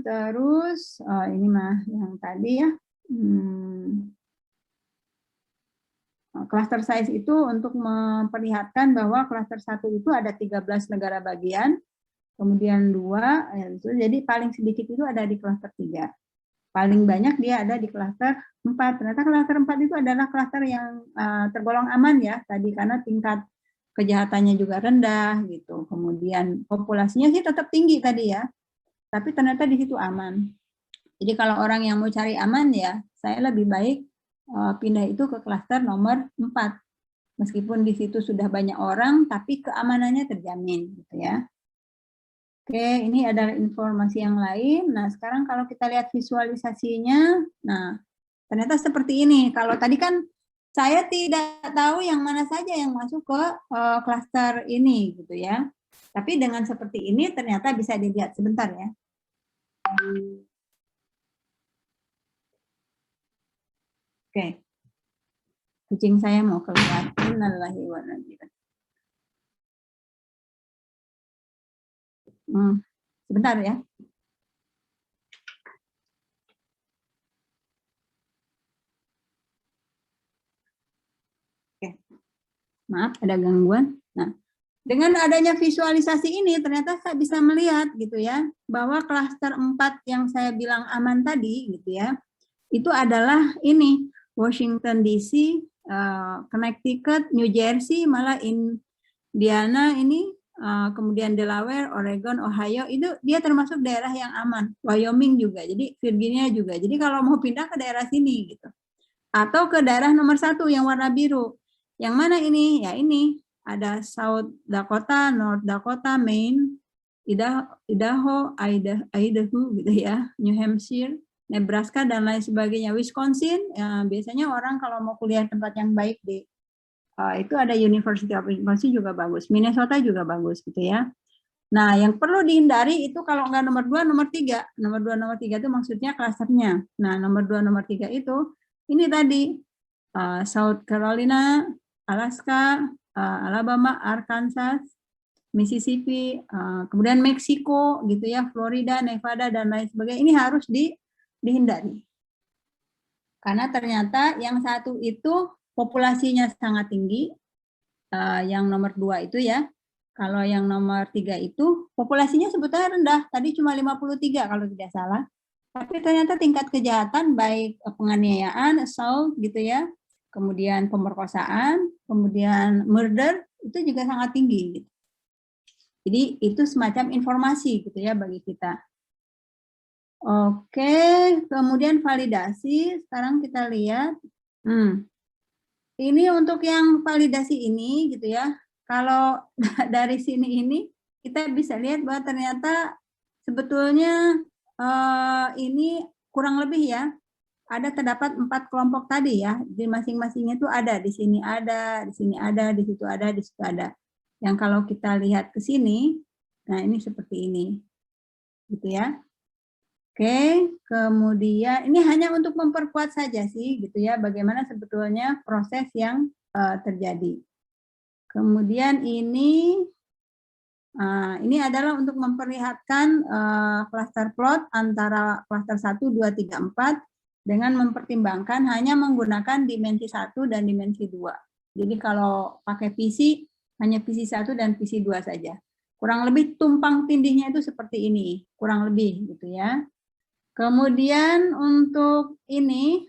terus ini mah yang tadi ya. Cluster size itu untuk memperlihatkan bahwa cluster 1 itu ada 13 negara bagian, kemudian 2, jadi paling sedikit itu ada di cluster 3. Paling banyak dia ada di klaster 4. Ternyata klaster 4 itu adalah klaster yang tergolong aman ya tadi, karena tingkat kejahatannya juga rendah gitu. Kemudian populasinya sih tetap tinggi tadi ya, tapi ternyata di situ aman. Jadi kalau orang yang mau cari aman ya, saya lebih baik pindah itu ke klaster nomor 4. Meskipun di situ sudah banyak orang, tapi keamanannya terjamin gitu ya. Oke, ini adalah informasi yang lain. Nah, sekarang kalau kita lihat visualisasinya, nah, ternyata seperti ini. Kalau tadi kan saya tidak tahu yang mana saja yang masuk ke klaster ini, gitu ya. Tapi dengan seperti ini ternyata bisa dilihat sebentar ya. Oke, kucing saya mau keluar. Innalillahi wa inna ilaihi raji'un. Sebentar ya. Oke. Maaf, ada gangguan. Nah, dengan adanya visualisasi ini ternyata saya bisa melihat gitu ya, bahwa klaster 4 yang saya bilang aman tadi gitu ya, itu adalah ini Washington DC, Connecticut, New Jersey, malah Indiana ini, kemudian Delaware, Oregon, Ohio, itu dia termasuk daerah yang aman. Wyoming juga, jadi Virginia juga. Jadi kalau mau pindah ke daerah sini gitu. Atau ke daerah nomor 1 yang warna biru. Yang mana ini? Ya ini, ada South Dakota, North Dakota, Maine, Idaho, Idaho gitu ya, New Hampshire, Nebraska dan lain sebagainya. Wisconsin, ya, biasanya orang kalau mau kuliah tempat yang baik di itu ada University of Wisconsin juga bagus, Minnesota juga bagus gitu ya. Nah, yang perlu dihindari itu kalau nggak nomor 2, nomor 3. Nomor 2, nomor 3 itu maksudnya klasternya. Nah, nomor 2, nomor 3 itu ini tadi South Carolina, Alaska, Alabama, Arkansas, Mississippi, kemudian Meksiko gitu ya, Florida, Nevada dan lain sebagainya. Ini harus dihindari. Karena ternyata yang satu itu populasinya sangat tinggi, yang nomor 2 itu ya. Kalau yang nomor 3 itu populasinya sebetulnya rendah, tadi cuma 53 kalau tidak salah. Tapi ternyata tingkat kejahatan baik penganiayaan, assault gitu ya, kemudian pemerkosaan, kemudian murder itu juga sangat tinggi. Gitu. Jadi itu semacam informasi gitu ya bagi kita. Oke, kemudian validasi. Sekarang kita lihat. Ini untuk yang validasi ini gitu ya. Kalau dari sini ini kita bisa lihat bahwa ternyata sebetulnya ini kurang lebih ya, ada terdapat 4 kelompok tadi ya, di masing-masingnya itu ada, di sini ada, di sini ada, di situ ada, di situ ada. Yang kalau kita lihat ke sini, nah ini seperti ini, gitu ya. Oke, kemudian ini hanya untuk memperkuat saja sih, gitu ya, bagaimana sebetulnya proses yang terjadi. Kemudian ini adalah untuk memperlihatkan cluster plot antara cluster 1, 2, 3, 4 dengan mempertimbangkan hanya menggunakan dimensi 1 dan dimensi 2. Jadi kalau pakai visi, hanya visi 1 dan visi 2 saja. Kurang lebih tumpang tindihnya itu seperti ini, kurang lebih gitu ya. Kemudian untuk ini,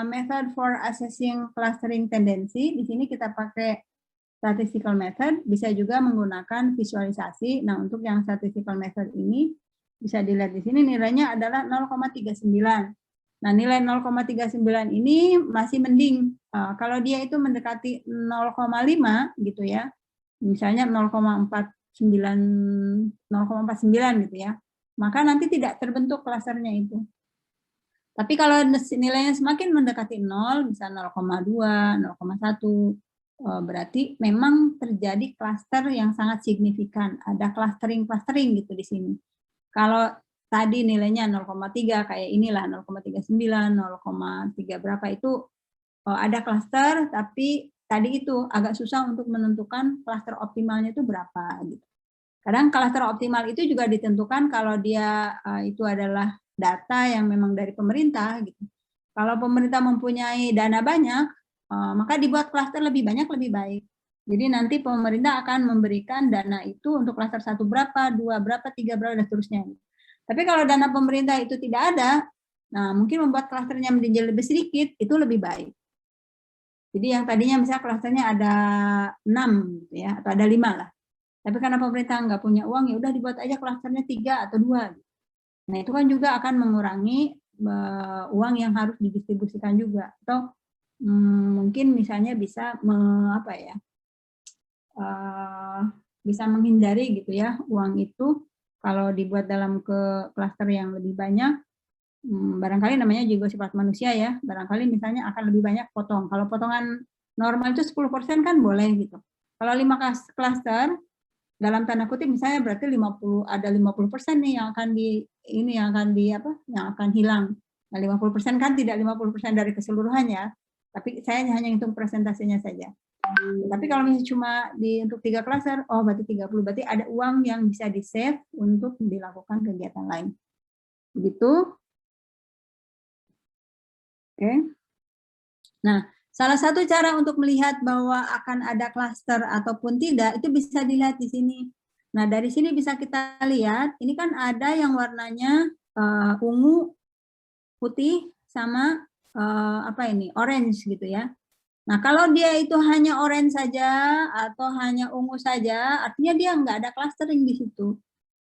method for assessing clustering tendency, di sini kita pakai statistical method, bisa juga menggunakan visualisasi. Nah, untuk yang statistical method ini bisa dilihat di sini nilainya adalah 0,39. Nah, nilai 0,39 ini masih mending kalau dia itu mendekati 0,5 gitu ya, misalnya 0,49 gitu ya, maka nanti tidak terbentuk klasternya itu. Tapi kalau nilainya semakin mendekati 0, bisa 0,2, 0,1, berarti memang terjadi klaster yang sangat signifikan. Ada clustering gitu di sini. Kalau tadi nilainya 0,3 kayak inilah 0,39, 0,3 berapa itu ada klaster, tapi tadi itu agak susah untuk menentukan klaster optimalnya itu berapa gitu. Kadang klaster optimal itu juga ditentukan kalau dia itu adalah data yang memang dari pemerintah gitu. Kalau pemerintah mempunyai dana banyak, maka dibuat klaster lebih banyak lebih baik. Jadi nanti pemerintah akan memberikan dana itu untuk klaster 1 berapa, 2 berapa, 3 berapa, dan seterusnya. Tapi kalau dana pemerintah itu tidak ada, nah mungkin membuat klasternya menjadi lebih sedikit, itu lebih baik. Jadi yang tadinya misalnya klasternya ada 6 gitu ya, atau ada 5 lah. Tapi karena pemerintah nggak punya uang, ya udah dibuat aja klasternya 3 atau 2. Nah itu kan juga akan mengurangi uang yang harus didistribusikan juga. Atau mungkin misalnya bisa bisa menghindari gitu ya uang itu kalau dibuat dalam ke klaster yang lebih banyak. Barangkali namanya juga sifat manusia ya, barangkali misalnya akan lebih banyak potong. Kalau potongan normal itu 10% kan boleh gitu. Kalau 5 klaster dalam tanda kutip misalnya berarti 50% nih yang akan yang akan hilang. Nah, 50% kan tidak 50% dari keseluruhannya, tapi saya hanya hitung persentasenya saja. Tapi kalau misalnya cuma untuk 3 klaster, oh berarti 30, berarti ada uang yang bisa di-save untuk dilakukan kegiatan lain. Begitu. Oke. Nah, salah satu cara untuk melihat bahwa akan ada klaster ataupun tidak, itu bisa dilihat di sini. Nah, dari sini bisa kita lihat, ini kan ada yang warnanya ungu, putih, sama orange gitu ya. Nah, kalau dia itu hanya orange saja atau hanya ungu saja, artinya dia nggak ada clustering di situ.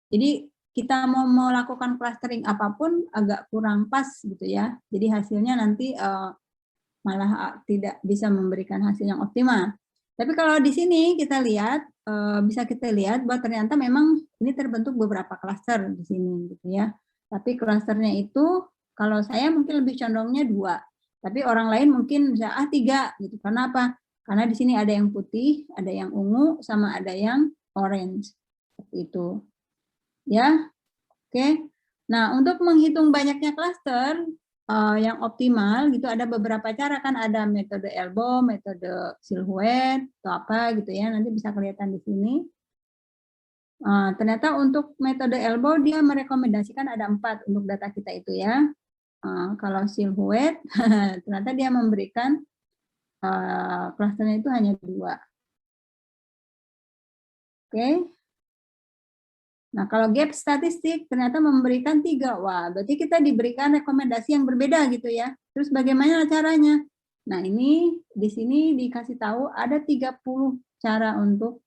Jadi kita mau melakukan clustering apapun agak kurang pas gitu ya. Jadi hasilnya nanti malah tidak bisa memberikan hasil yang optimal. Tapi kalau di sini kita lihat, bisa kita lihat bahwa ternyata memang ini terbentuk beberapa klaster di sini gitu ya. Tapi klasternya itu kalau saya mungkin lebih condongnya 2. Tapi orang lain mungkin bisa 3 gitu. Karena apa? Karena di sini ada yang putih, ada yang ungu, sama ada yang orange. Seperti itu. Ya, oke. Nah, untuk menghitung banyaknya klaster yang optimal gitu ada beberapa cara kan, ada metode elbow, metode silhouette atau apa gitu ya. Nanti bisa kelihatan di sini. Ternyata untuk metode elbow dia merekomendasikan ada 4 untuk data kita itu ya. Kalau silhouette ternyata dia memberikan klasternya itu hanya 2. Oke. Nah, kalau gap statistik ternyata memberikan 3. Wah, berarti kita diberikan rekomendasi yang berbeda gitu ya. Terus bagaimana caranya? Nah, ini di sini dikasih tahu ada 30 cara untuk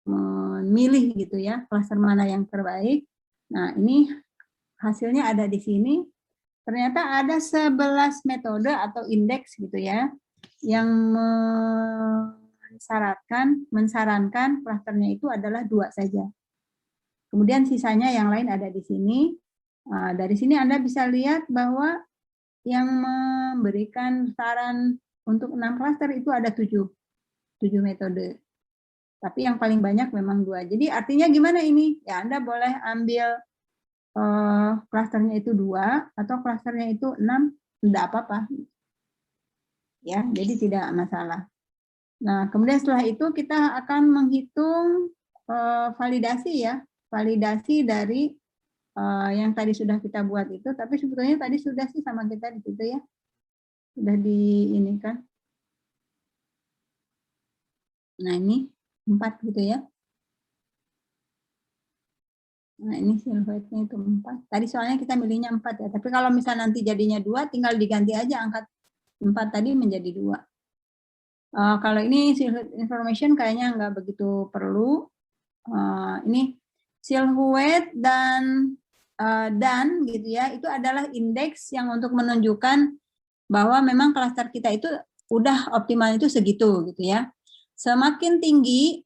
memilih gitu ya, klaster mana yang terbaik. Nah, ini hasilnya ada di sini. Ternyata ada 11 metode atau indeks gitu ya, yang mensarankan klasternya itu adalah 2 saja. Kemudian sisanya yang lain ada di sini. Dari sini Anda bisa lihat bahwa yang memberikan saran untuk 6 klaster itu ada 7 metode. Tapi yang paling banyak memang 2. Jadi artinya gimana ini? Ya Anda boleh ambil klasternya itu 2 atau klasternya itu 6, tidak apa-apa. Ya, jadi tidak masalah. Nah, kemudian setelah itu kita akan menghitung validasi ya, validasi dari yang tadi sudah kita buat itu, tapi sebetulnya tadi sudah sih sama kita di situ ya, sudah di ini kan. Nah ini 4 gitu ya. Nah ini silhouette-nya itu 4. Tadi soalnya kita milihnya 4 ya, tapi kalau misalnya nanti jadinya 2, tinggal diganti aja angka 4 tadi menjadi 2. Kalau ini silhouette information kayaknya nggak begitu perlu. Ini silhouette dan gitu ya, itu adalah indeks yang untuk menunjukkan bahwa memang klaster kita itu udah optimal itu segitu gitu ya. Semakin tinggi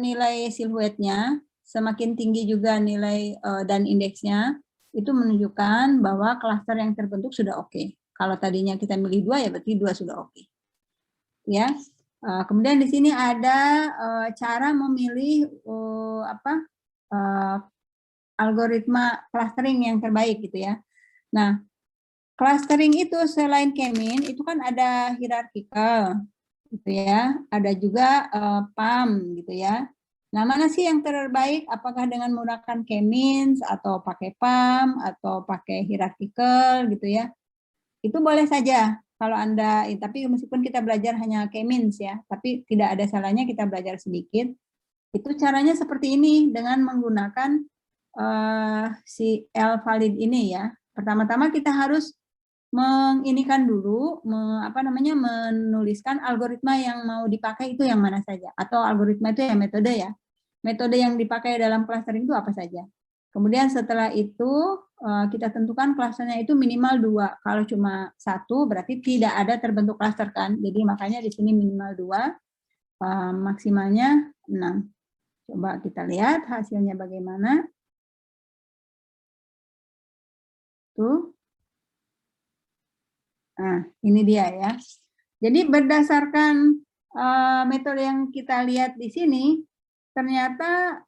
nilai siluetnya, semakin tinggi juga nilai dan indeksnya, itu menunjukkan bahwa klaster yang terbentuk sudah oke. Kalau tadinya kita milih 2 ya berarti 2 sudah oke. Ya. Kemudian di sini ada cara memilih algoritma clustering yang terbaik gitu ya. Nah, clustering itu selain K-mean itu kan ada hierarchical gitu ya, ada juga PAM gitu ya. Nah, mana sih yang terbaik? Apakah dengan menggunakan K-means atau pakai PAM atau pakai hierarchical gitu ya? Itu boleh saja kalau Anda, tapi meskipun kita belajar hanya K-means ya, tapi tidak ada salahnya kita belajar sedikit. Itu caranya seperti ini dengan menggunakan si L valid ini ya. Pertama-tama kita harus menginikan dulu, menuliskan algoritma yang mau dipakai itu yang mana saja, atau algoritma itu yang metode ya. Metode yang dipakai dalam clustering itu apa saja. Kemudian setelah itu kita tentukan klasternya itu minimal 2. Kalau cuma 1 berarti tidak ada terbentuk klaster kan. Jadi makanya di sini minimal 2, maksimalnya 6. Coba kita lihat hasilnya bagaimana. Tuh. Nah, ini dia ya. Jadi berdasarkan metode yang kita lihat di sini, ternyata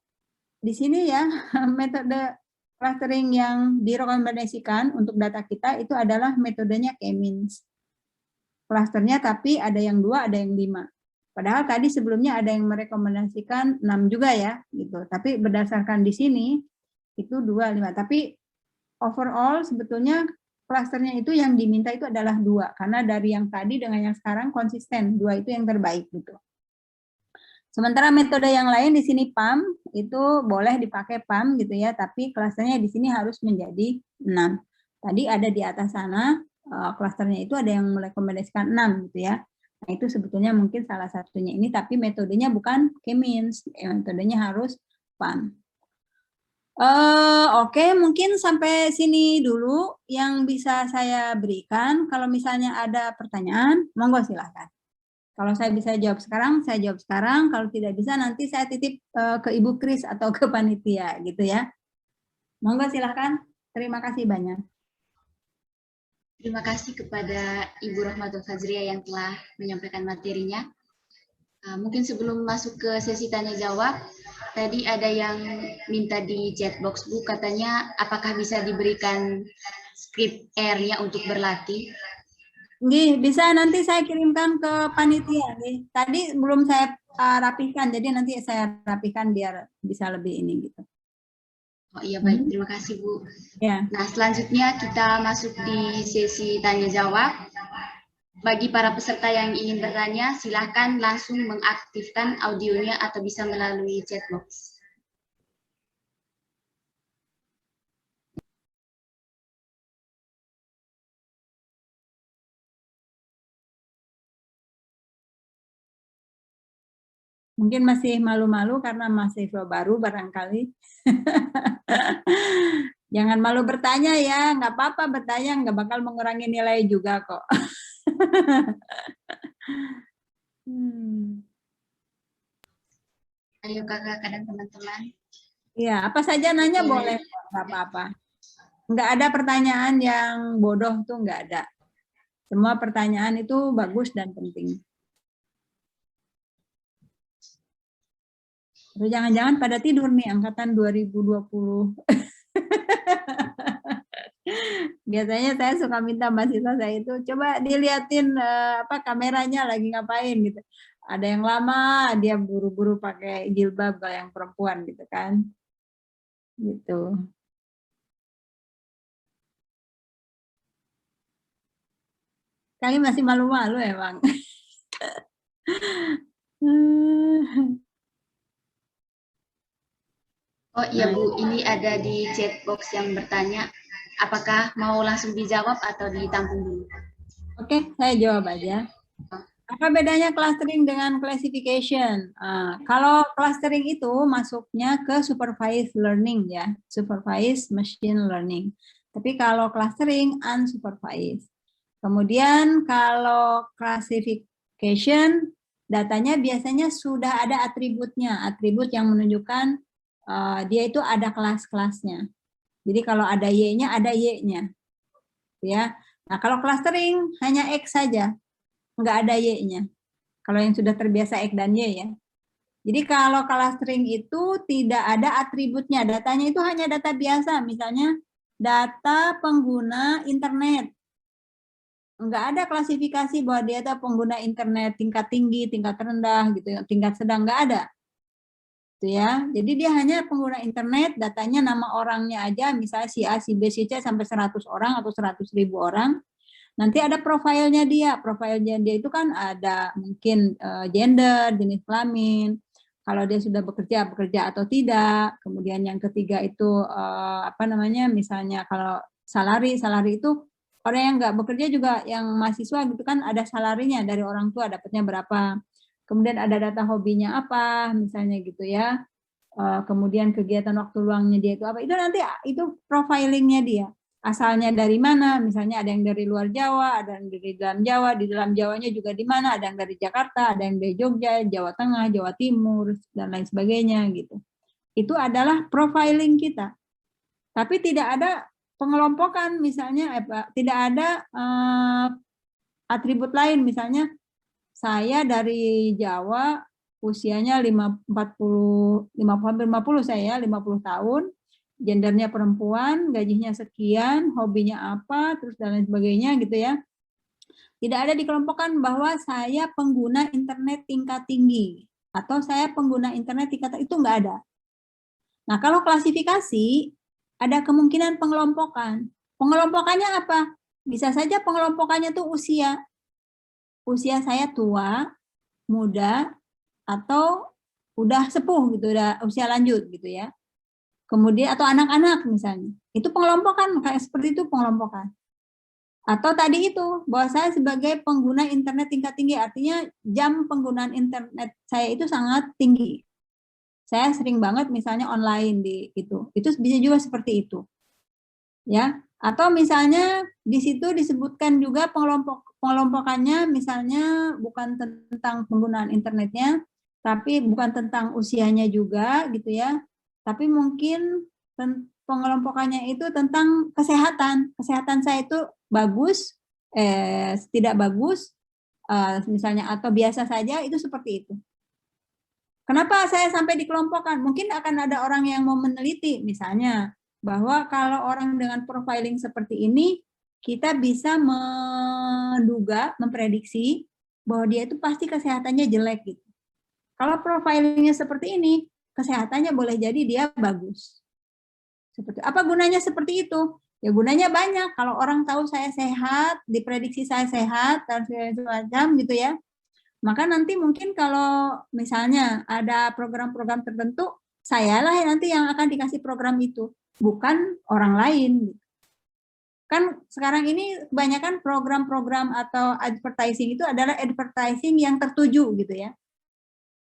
di sini ya metode clustering yang direkomendasikan untuk data kita itu adalah metodenya K-means. Clusternya tapi ada yang 2, ada yang 5. Padahal tadi sebelumnya ada yang merekomendasikan 6 juga ya, gitu. Tapi berdasarkan di sini itu 2, 5. Tapi overall sebetulnya klasternya itu yang diminta itu adalah 2, karena dari yang tadi dengan yang sekarang konsisten, 2 itu yang terbaik gitu. Sementara metode yang lain di sini PAM itu boleh dipakai PAM gitu ya, tapi klasternya di sini harus menjadi 6. Tadi ada di atas sana klasternya itu ada yang merekomendasikan 6 gitu ya. Nah, itu sebetulnya mungkin salah satunya ini, tapi metodenya bukan K-means, metodenya harus PAM. Oke, mungkin sampai sini dulu yang bisa saya berikan. Kalau misalnya ada pertanyaan, monggo silahkan. Kalau saya bisa jawab sekarang, saya jawab sekarang. Kalau tidak bisa, nanti saya titip ke Ibu Kris atau ke panitia, gitu ya. Monggo silahkan. Terima kasih banyak. Terima kasih kepada Ibu Rahmatul Fajriah yang telah menyampaikan materinya. Mungkin sebelum masuk ke sesi tanya jawab, tadi ada yang minta di chat box Bu, katanya apakah bisa diberikan script R-nya untuk berlatih? Nggih, bisa nanti saya kirimkan ke panitia. Nggih. Tadi belum saya rapihkan, jadi nanti saya rapihkan biar bisa lebih ini gitu. Oh iya baik, terima kasih Bu. Ya. Nah selanjutnya kita masuk di sesi tanya jawab. Bagi para peserta yang ingin bertanya, silahkan langsung mengaktifkan audionya atau bisa melalui chat box. Mungkin masih malu-malu karena mahasiswa baru barangkali. Jangan malu bertanya ya, nggak apa-apa bertanya, nggak bakal mengurangi nilai juga kok. Ayo kakak dan teman-teman. Ya, apa saja nanya boleh, nggak apa-apa. Nggak ada pertanyaan yang bodoh tuh nggak ada. Semua pertanyaan itu bagus dan penting. Terus jangan-jangan pada tidur nih angkatan 2020. Biasanya saya suka minta mahasiswa saya itu coba diliatin kameranya lagi ngapain gitu. Ada yang lama dia buru-buru pakai jilbab kalau yang perempuan gitu kan. Gitu. Kali masih malu-malu ya, Bang. Oh iya Bu, ini ada di chat box yang bertanya, apakah mau langsung dijawab atau ditampung dulu? Oke, saya jawab aja. Apa bedanya clustering dengan classification? Kalau clustering itu masuknya ke supervised learning ya, supervised machine learning. Tapi kalau clustering unsupervised. Kemudian kalau classification, datanya biasanya sudah ada atributnya, atribut yang menunjukkan dia itu ada kelas-kelasnya. Jadi kalau ada Y-nya, ada Y-nya. Ya. Nah, kalau clustering hanya X saja, nggak ada Y-nya. Kalau yang sudah terbiasa X dan Y ya. Jadi kalau clustering itu tidak ada atributnya, datanya itu hanya data biasa, misalnya data pengguna internet. Nggak ada klasifikasi bahwa dia itu pengguna internet tingkat tinggi, tingkat rendah, gitu, tingkat sedang, nggak ada. Gitu ya. Jadi dia hanya pengguna internet, datanya nama orangnya aja, misalnya si A, si B, si C sampai 100 orang atau 100.000 orang. Nanti ada profilnya dia. Profilnya dia itu kan ada mungkin gender, jenis kelamin, kalau dia sudah bekerja atau tidak. Kemudian yang ketiga itu apa namanya? Misalnya kalau salary itu orang yang nggak bekerja juga, yang mahasiswa gitu kan, ada salarinya dari orang tua dapatnya berapa. Kemudian ada data hobinya apa, misalnya gitu ya. Kemudian kegiatan waktu luangnya dia itu apa. Itu nanti itu profilingnya dia. Asalnya dari mana, misalnya ada yang dari luar Jawa, ada yang dari dalam Jawa, di dalam Jawanya juga di mana, ada yang dari Jakarta, ada yang dari Jogja, Jawa Tengah, Jawa Timur, dan lain sebagainya gitu. Itu adalah profiling kita. Tapi tidak ada pengelompokan, misalnya tidak ada atribut lain, misalnya saya dari Jawa, usianya 50 saya, 50 tahun, gendernya perempuan, gajinya sekian, hobinya apa, terus dan lain sebagainya gitu ya. Tidak ada dikelompokkan bahwa saya pengguna internet tingkat tinggi atau saya pengguna internet tingkat itu nggak ada. Nah, kalau klasifikasi ada kemungkinan pengelompokan. Pengelompokannya apa? Bisa saja pengelompokannya tuh usia. Usia saya tua, muda, atau udah sepuh gitu, udah usia lanjut gitu ya. Kemudian atau anak-anak misalnya, itu pengelompokan, kayak seperti itu pengelompokan. Atau tadi itu bahwa saya sebagai pengguna internet tingkat tinggi, artinya jam penggunaan internet saya itu sangat tinggi. Saya sering banget misalnya online di itu bisa juga seperti itu, ya. Atau misalnya di situ disebutkan juga pengelompokannya, misalnya bukan tentang penggunaan internetnya, tapi bukan tentang usianya juga gitu ya. Tapi mungkin pengelompokannya itu tentang kesehatan. Kesehatan saya itu bagus, tidak bagus, misalnya, atau biasa saja, itu seperti itu. Kenapa saya sampai dikelompokkan? Mungkin akan ada orang yang mau meneliti, misalnya, bahwa kalau orang dengan profiling seperti ini, kita bisa menduga, memprediksi, bahwa dia itu pasti kesehatannya jelek gitu. Kalau profilingnya seperti ini, kesehatannya boleh jadi dia bagus. Seperti apa gunanya seperti itu? Ya gunanya banyak. Kalau orang tahu saya sehat, diprediksi saya sehat dan segala macam gitu ya. Maka nanti mungkin kalau misalnya ada program-program tertentu, sayalah nanti yang akan dikasih program itu, bukan orang lain. Kan sekarang ini kebanyakan program-program atau advertising itu adalah advertising yang tertuju gitu ya.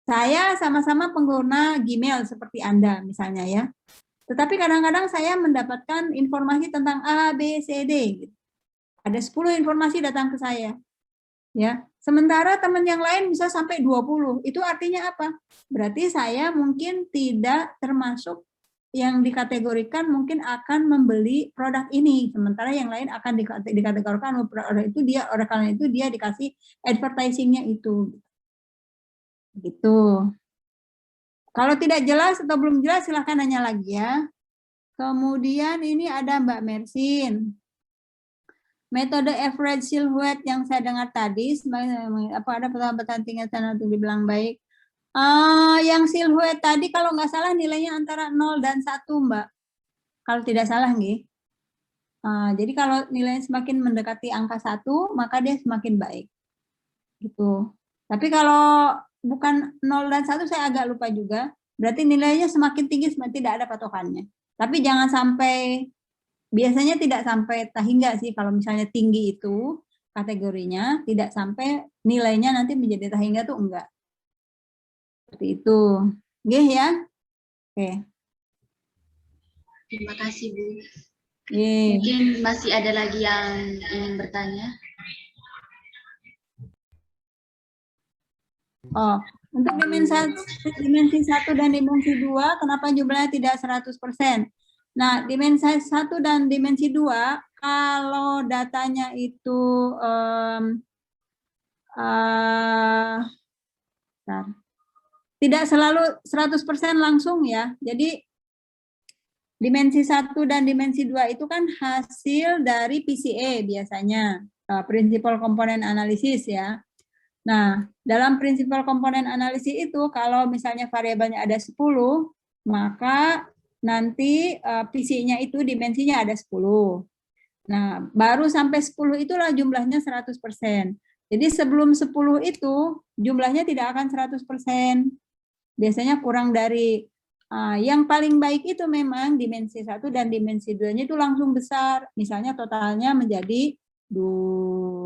Saya sama-sama pengguna Gmail seperti Anda misalnya ya. Tetapi kadang-kadang saya mendapatkan informasi tentang A, B, C, D. Gitu. Ada 10 informasi datang ke saya. Ya, sementara teman yang lain bisa sampai 20. Itu artinya apa? Berarti saya mungkin tidak termasuk yang dikategorikan mungkin akan membeli produk ini. Sementara yang lain akan dikategorikan produk itu dia, oleh karena itu dia dikasih advertisingnya itu. Gitu. Kalau tidak jelas atau belum jelas silahkan nanya lagi ya. Kemudian ini ada Mbak Mersin. Metode average silhouette yang saya dengar tadi, apa ada pertanyaan tingkat sana untuk dibilang baik. Yang silhouette tadi kalau nggak salah nilainya antara 0 dan 1 Mbak. Kalau tidak salah nih. Jadi kalau nilainya semakin mendekati angka 1, maka dia semakin baik. Gitu. Tapi kalau bukan 0 dan 1 saya agak lupa juga. Berarti nilainya semakin tinggi semakin tidak ada patokannya. Tapi jangan sampai, biasanya tidak sampai tahingga sih kalau misalnya tinggi itu kategorinya, tidak sampai nilainya nanti menjadi tahingga tuh enggak. Seperti itu. Oke ya? Oke. Terima kasih Bu. Mungkin masih ada lagi yang ingin bertanya. Oh, untuk dimensi 1 dan dimensi 2, kenapa jumlahnya tidak 100%? Nah, dimensi 1 dan dimensi 2, kalau datanya itu tidak selalu 100% langsung ya. Jadi dimensi 1 dan dimensi 2 itu kan hasil dari PCA biasanya, Principal Component Analysis ya. Nah, dalam Principal Component Analysis itu kalau misalnya variabelnya ada 10, maka nanti PCA-nya itu dimensinya ada 10. Nah, baru sampai 10 itulah jumlahnya 100%. Jadi sebelum 10 itu jumlahnya tidak akan 100%. Biasanya kurang dari yang paling baik itu memang dimensi 1 dan dimensi 2-nya itu langsung besar. Misalnya totalnya menjadi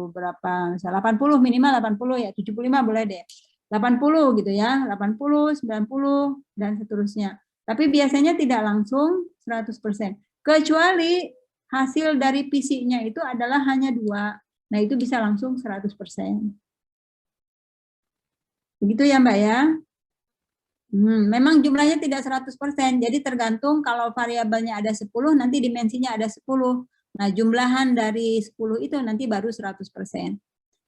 berapa? Misalnya 80, minimal 80 ya, 75 boleh deh. 80 gitu ya, 80, 90 dan seterusnya. Tapi biasanya tidak langsung 100%. Kecuali hasil dari PC-nya itu adalah hanya 2. Nah, itu bisa langsung 100%. Begitu ya, Mbak ya? Memang jumlahnya tidak 100%, jadi tergantung kalau variabelnya ada 10, nanti dimensinya ada 10. Nah, jumlahan dari 10 itu nanti baru 100%.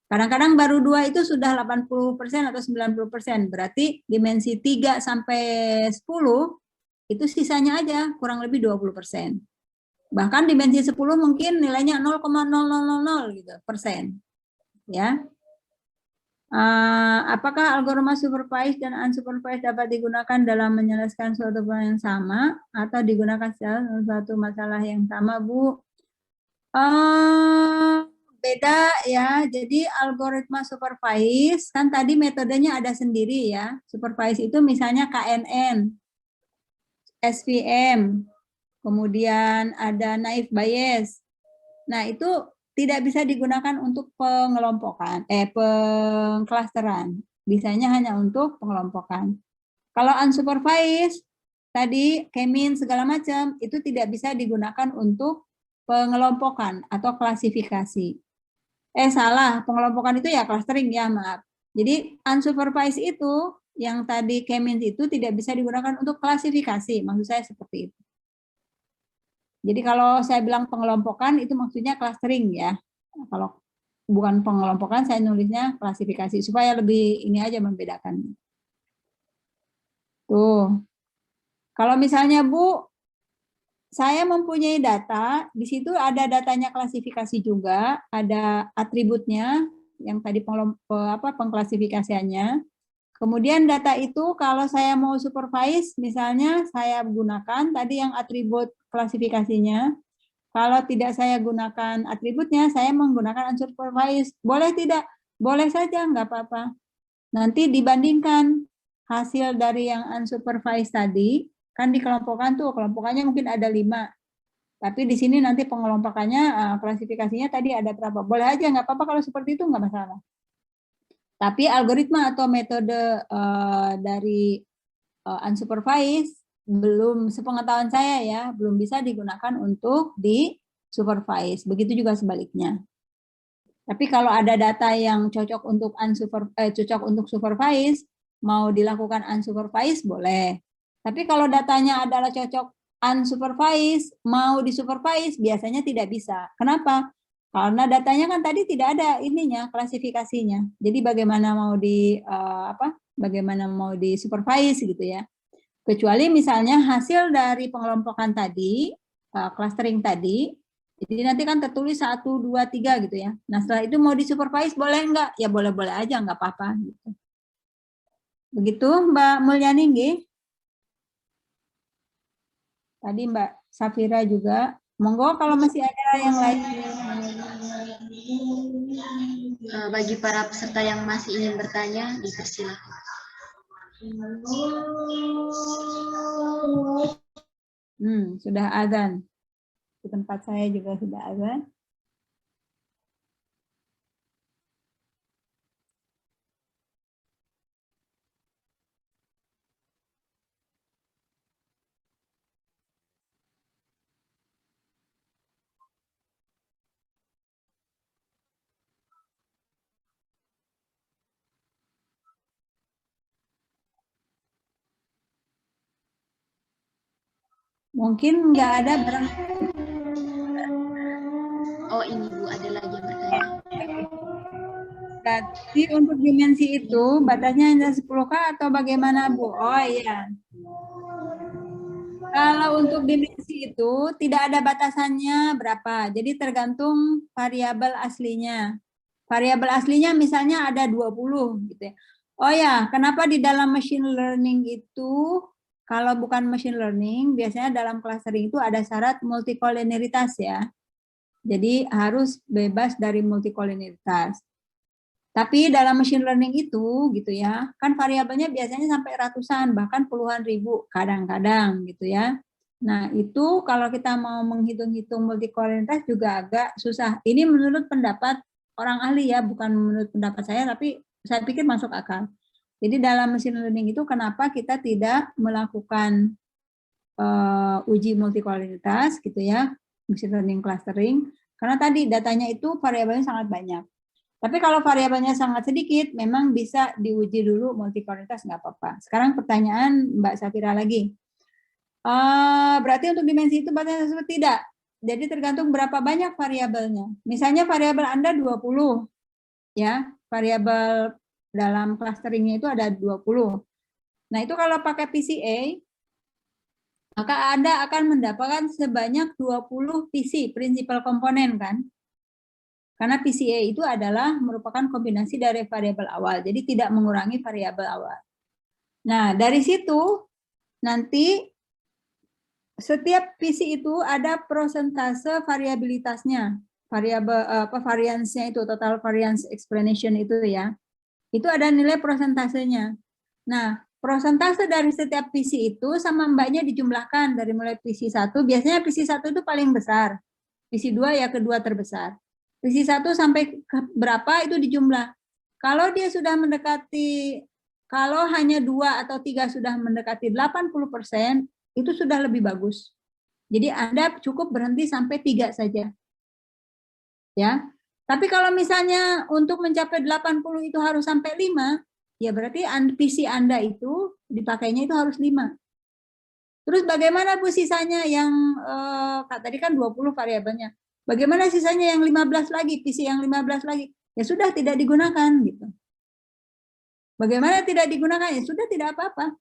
Kadang-kadang baru 2 itu sudah 80% atau 90%, berarti dimensi 3 sampai 10, itu sisanya aja, kurang lebih 20%. Bahkan dimensi 10 mungkin nilainya 0,0000 gitu, persen. Ya. Apakah algoritma supervised dan unsupervised dapat digunakan dalam menyelesaikan suatu problem yang sama atau digunakan dalam suatu masalah yang sama, Bu? Beda ya. Jadi algoritma supervised kan tadi metodenya ada sendiri ya. Supervised itu misalnya KNN, SVM, kemudian ada naive Bayes. Nah, itu tidak bisa digunakan untuk pengklasteran. Bisanya hanya untuk pengelompokan. Kalau unsupervised, tadi Kemin segala macam, itu tidak bisa digunakan untuk pengelompokan atau klasifikasi. Salah, pengelompokan itu ya clustering ya, maaf. Jadi unsupervised itu, yang tadi Kemin itu tidak bisa digunakan untuk klasifikasi, maksud saya seperti itu. Jadi kalau saya bilang pengelompokan itu maksudnya clustering ya. Kalau bukan pengelompokan saya nulisnya klasifikasi supaya lebih ini aja membedakan. Tuh. Kalau misalnya Bu, saya mempunyai data, di situ ada datanya klasifikasi juga, ada atributnya yang tadi pengklasifikasiannya. Kemudian data itu kalau saya mau supervise, misalnya saya gunakan tadi yang atribut klasifikasinya. Kalau tidak saya gunakan atributnya, saya menggunakan unsupervised. Boleh tidak? Boleh saja, nggak apa-apa. Nanti dibandingkan hasil dari yang unsupervised tadi, kan dikelompokkan tuh, kelompokannya mungkin ada 5. Tapi di sini nanti pengelompokannya, klasifikasinya tadi ada berapa. Boleh aja, nggak apa-apa kalau seperti itu, nggak masalah. Tapi algoritma atau metode dari unsupervised belum, sepengetahuan saya ya, belum bisa digunakan untuk di supervise. Begitu juga sebaliknya. Tapi kalau ada data yang cocok untuk cocok untuk supervise, mau dilakukan unsupervised boleh. Tapi kalau datanya adalah cocok unsupervised, mau disupervise biasanya tidak bisa. Kenapa? Karena datanya kan tadi tidak ada ininya, klasifikasinya. Jadi bagaimana mau bagaimana mau disupervise gitu ya. Kecuali misalnya hasil dari pengelompokan tadi, clustering tadi, jadi nanti kan tertulis 1, 2, 3 gitu ya. Nah setelah itu mau disupervise boleh enggak? Ya boleh-boleh aja, enggak apa-apa. Gitu. Begitu Mbak Mulyani, nggih. Tadi Mbak Safira juga. Monggo kalau masih ada yang lain. Bagi para peserta yang masih ingin bertanya, dipersilakan. Sudah azan. Di tempat saya juga sudah azan. Mungkin nggak ada barang. Oh ini Bu, ada lagi yang bertanya. Berarti untuk dimensi itu batasnya hanya 10K atau bagaimana Bu? Oh iya. Kalau untuk dimensi itu tidak ada batasannya berapa. Jadi tergantung variabel aslinya. Variabel aslinya misalnya ada 20 gitu ya. Oh ya, kenapa di dalam machine learning itu kalau bukan machine learning biasanya dalam clustering itu ada syarat multikolinialitas ya. Jadi harus bebas dari multikolinialitas. Tapi dalam machine learning itu gitu ya, kan variabelnya biasanya sampai ratusan bahkan puluhan ribu kadang-kadang gitu ya. Nah, itu kalau kita mau menghitung-hitung multikolinialitas juga agak susah. Ini menurut pendapat orang ahli ya, bukan menurut pendapat saya, tapi saya pikir masuk akal. Jadi dalam machine learning itu kenapa kita tidak melakukan uji multikolinialitas gitu ya, machine learning clustering, karena tadi datanya itu variabelnya sangat banyak. Tapi kalau variabelnya sangat sedikit, memang bisa diuji dulu multikolinialitas, nggak apa-apa. Sekarang pertanyaan Mbak Safira lagi. Berarti untuk dimensi itu batasnya tersebut tidak. Jadi tergantung berapa banyak variabelnya. Misalnya variabel Anda 20, ya, variabel dalam clusteringnya itu ada 20. Nah, itu kalau pakai PCA, maka Anda akan mendapatkan sebanyak 20 PC, principal komponen kan. Karena PCA itu adalah merupakan kombinasi dari variabel awal, jadi tidak mengurangi variabel awal. Nah, dari situ nanti setiap PC itu ada persentase variabilitasnya, variabel variance-nya itu, total variance explanation itu ya. Itu ada nilai persentasenya. Nah, persentase dari setiap PC itu sama mbaknya dijumlahkan dari mulai PC 1, biasanya PC 1 itu paling besar. PC 2 ya kedua terbesar. PC 1 sampai ke berapa itu dijumlah. Kalau dia sudah mendekati, kalau hanya 2 atau 3 sudah mendekati 80%, itu sudah lebih bagus. Jadi Anda cukup berhenti sampai 3 saja. Ya. Tapi kalau misalnya untuk mencapai 80 itu harus sampai 5, ya berarti PC Anda itu dipakainya itu harus 5. Terus bagaimana Bu sisanya yang tadi kan 20 variabelnya. Bagaimana sisanya yang 15 lagi, PC yang 15 lagi? Ya sudah tidak digunakan gitu. Bagaimana tidak digunakan? Ya sudah tidak apa-apa.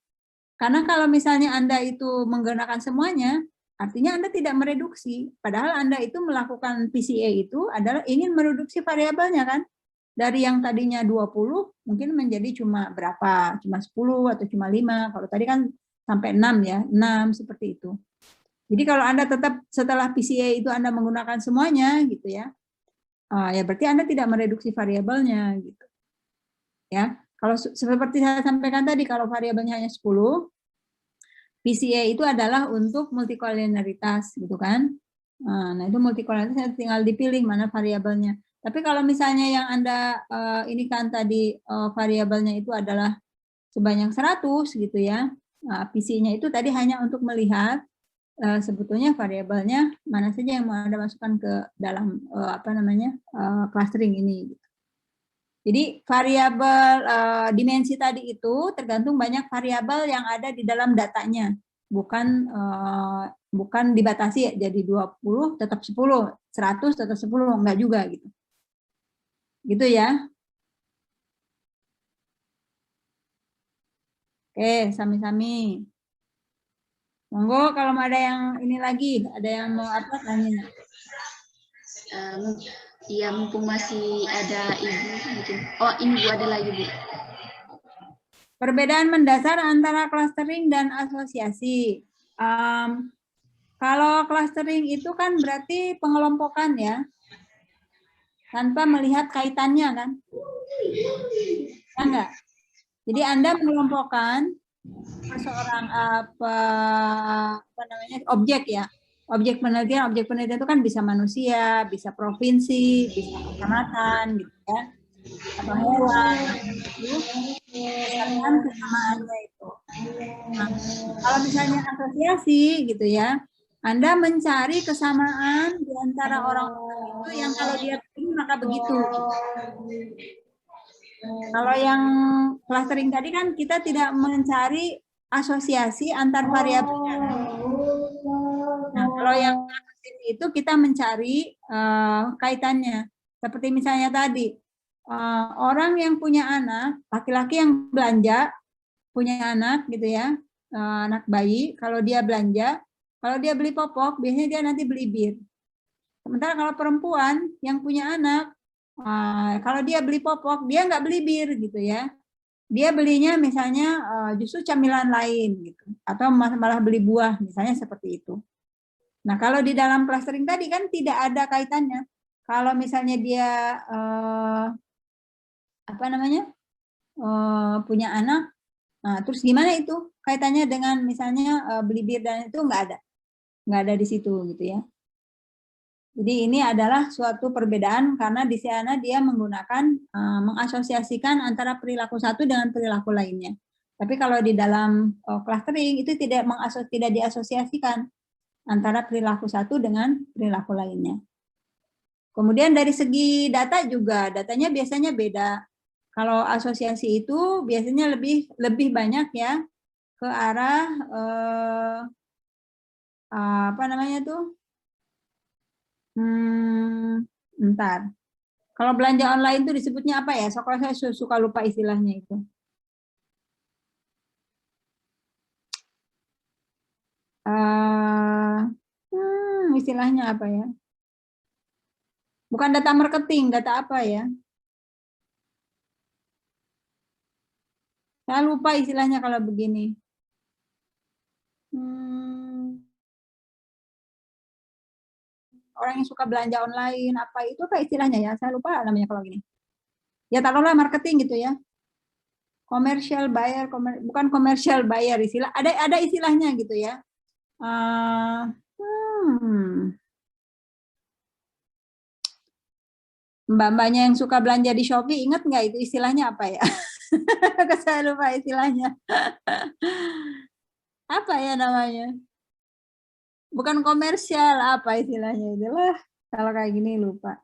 Karena kalau misalnya Anda itu menggunakan semuanya, artinya Anda tidak mereduksi. Padahal Anda itu melakukan PCA itu adalah ingin mereduksi variabelnya kan. Dari yang tadinya 20 mungkin menjadi cuma berapa? Cuma 10 atau cuma 5. Kalau tadi kan sampai 6 ya, 6 seperti itu. Jadi kalau Anda tetap setelah PCA itu Anda menggunakan semuanya gitu ya, ya berarti Anda tidak mereduksi variabelnya gitu. Ya, kalau seperti saya sampaikan tadi, kalau variabelnya hanya 10, PCA itu adalah untuk multikolinialitas gitu kan. Nah itu multikolinialitas tinggal dipilih mana variabelnya. Tapi kalau misalnya yang Anda ini kan tadi variabelnya itu adalah sebanyak 100 gitu ya, PC-nya itu tadi hanya untuk melihat sebetulnya variabelnya mana saja yang mau Anda masukkan ke dalam clustering ini. Jadi variabel dimensi tadi itu tergantung banyak variabel yang ada di dalam datanya, bukan dibatasi jadi 20 tetap 10, 100 tetap 10, enggak juga gitu. Gitu ya. Oke, sami-sami. Monggo kalau ada yang ini lagi, ada yang mau apa tanya. Iya, mumpung masih ada Ibu mungkin. Oh, ini Bu ada lagi Bu. Perbedaan mendasar antara clustering dan asosiasi. Kalau clustering itu kan berarti pengelompokan ya, tanpa melihat kaitannya kan? Ya enggak? Jadi Anda mengelompokkan seorang objek ya. Objek penelitian itu kan bisa manusia, bisa provinsi, bisa kecamatan gitu ya. Atau hewan itu berdasarkan kesamaannya itu. Nah, kalau misalnya asosiasi gitu ya, Anda mencari kesamaan di antara orang-orang itu yang kalau dia begini maka begitu. Kalau yang clustering tadi kan kita tidak mencari asosiasi antar variabel. Kalau yang itu kita mencari kaitannya. Seperti misalnya tadi, orang yang punya anak, laki-laki yang belanja, punya anak gitu ya, anak bayi, kalau dia belanja, kalau dia beli popok, biasanya dia nanti beli bir. Sementara kalau perempuan yang punya anak, kalau dia beli popok, dia nggak beli bir gitu ya. Dia belinya misalnya justru camilan lain gitu, atau malah beli buah misalnya seperti itu. Nah kalau di dalam clustering tadi kan tidak ada kaitannya. Kalau misalnya dia punya anak, nah, terus gimana itu kaitannya dengan misalnya beli bir dan itu nggak ada di situ gitu ya. Jadi ini adalah suatu perbedaan karena di sana dia menggunakan mengasosiasikan antara perilaku satu dengan perilaku lainnya. Tapi kalau di dalam clustering itu tidak diasosiasikan antara perilaku satu dengan perilaku lainnya. Kemudian dari segi data juga, datanya biasanya beda. Kalau asosiasi itu biasanya lebih banyak ya ke arah Ntar. Kalau belanja online itu disebutnya apa ya? Soalnya saya suka lupa istilahnya itu. Istilahnya apa ya? Bukan data marketing, data apa ya? Saya lupa istilahnya kalau begini. Orang yang suka belanja online, apa itu apa istilahnya ya? Saya lupa namanya kalau gini. Ya taruhlah marketing gitu ya. Commercial buyer, bukan commercial buyer istilah. Ada istilahnya gitu ya. Mbak-mbaknya yang suka belanja di Shopee, ingat nggak itu istilahnya apa ya? Saya lupa istilahnya. Apa ya namanya? Bukan komersial, apa istilahnya itulah. Kalau kayak gini lupa.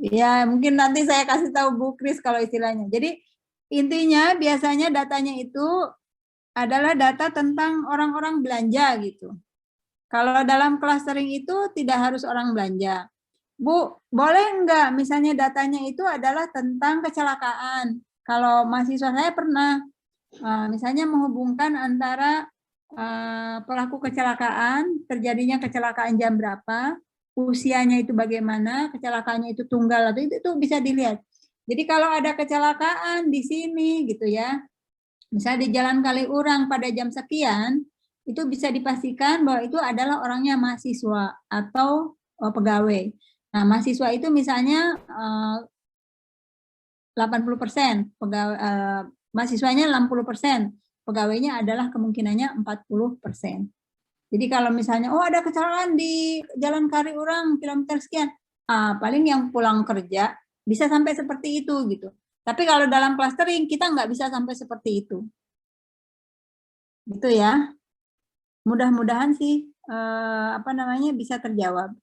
Ya, mungkin nanti saya kasih tahu Bu Kris kalau istilahnya. Jadi intinya biasanya datanya itu adalah data tentang orang-orang belanja gitu. Kalau dalam clustering itu tidak harus orang belanja. Bu, boleh enggak misalnya datanya itu adalah tentang kecelakaan. Kalau mahasiswa saya pernah misalnya menghubungkan antara pelaku kecelakaan, terjadinya kecelakaan jam berapa, usianya itu bagaimana, kecelakaannya itu tunggal atau itu bisa dilihat. Jadi kalau ada kecelakaan di sini gitu ya, misalnya di Jalan Kaliurang pada jam sekian, itu bisa dipastikan bahwa itu adalah orangnya mahasiswa atau pegawai. Nah, mahasiswa itu misalnya 80%, mahasiswanya 60%, pegawainya adalah kemungkinannya 40%. Jadi kalau misalnya, oh ada kecelakaan di Jalan Kaliurang kilometer sekian, paling yang pulang kerja bisa sampai seperti itu gitu. Tapi kalau dalam clustering kita nggak bisa sampai seperti itu. Gitu ya. Mudah-mudahan sih bisa terjawab.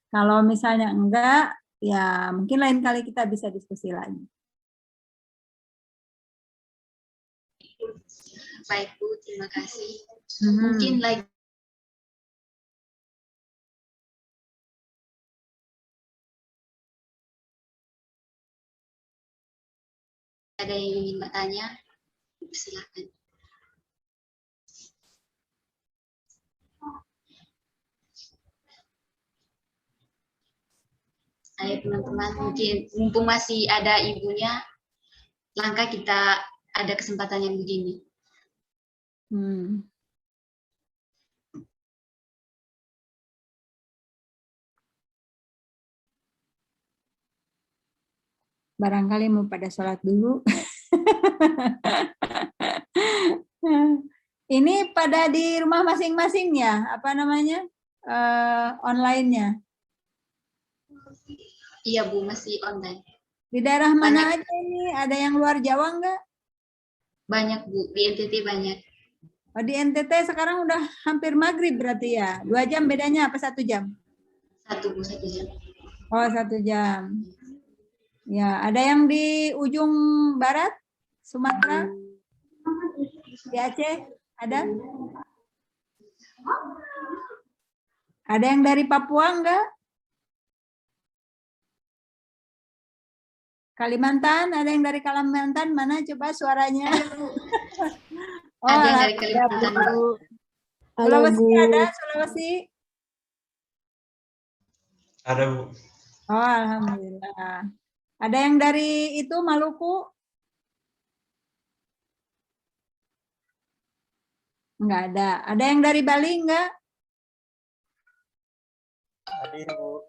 Kalau misalnya enggak, ya mungkin lain kali kita bisa diskusi lagi. Baik Bu, terima kasih. Mungkin lagi ada yang ingin bertanya, silakan. Ayo teman-teman, mungkin mumpung masih ada ibunya, langkah kita ada kesempatan yang begini. Barangkali mau pada sholat dulu. Ini pada di rumah masing-masing ya, apa namanya, online-nya? Iya Bu, masih online. Di daerah mana aja ini? Ada yang luar Jawa enggak? Banyak Bu, di NTT banyak. Oh, di NTT sekarang udah hampir maghrib berarti ya? 2 jam bedanya apa 1 jam? 1 Bu, 1 jam. Oh, 1 jam. Ya, ada yang di ujung barat, Sumatera? Di Aceh ada? Ada yang dari Papua enggak? Kalimantan, ada yang dari Kalimantan? Mana coba suaranya? Oh, Ada yang dari alhamdulillah, Kalimantan. Bu. Halo, Sulawesi Bu. ada? Sulawesi? Ada, Bu. Oh, alhamdulillah. Ada yang dari itu Maluku? Enggak ada. Ada yang dari Bali enggak? Hadir, Bu.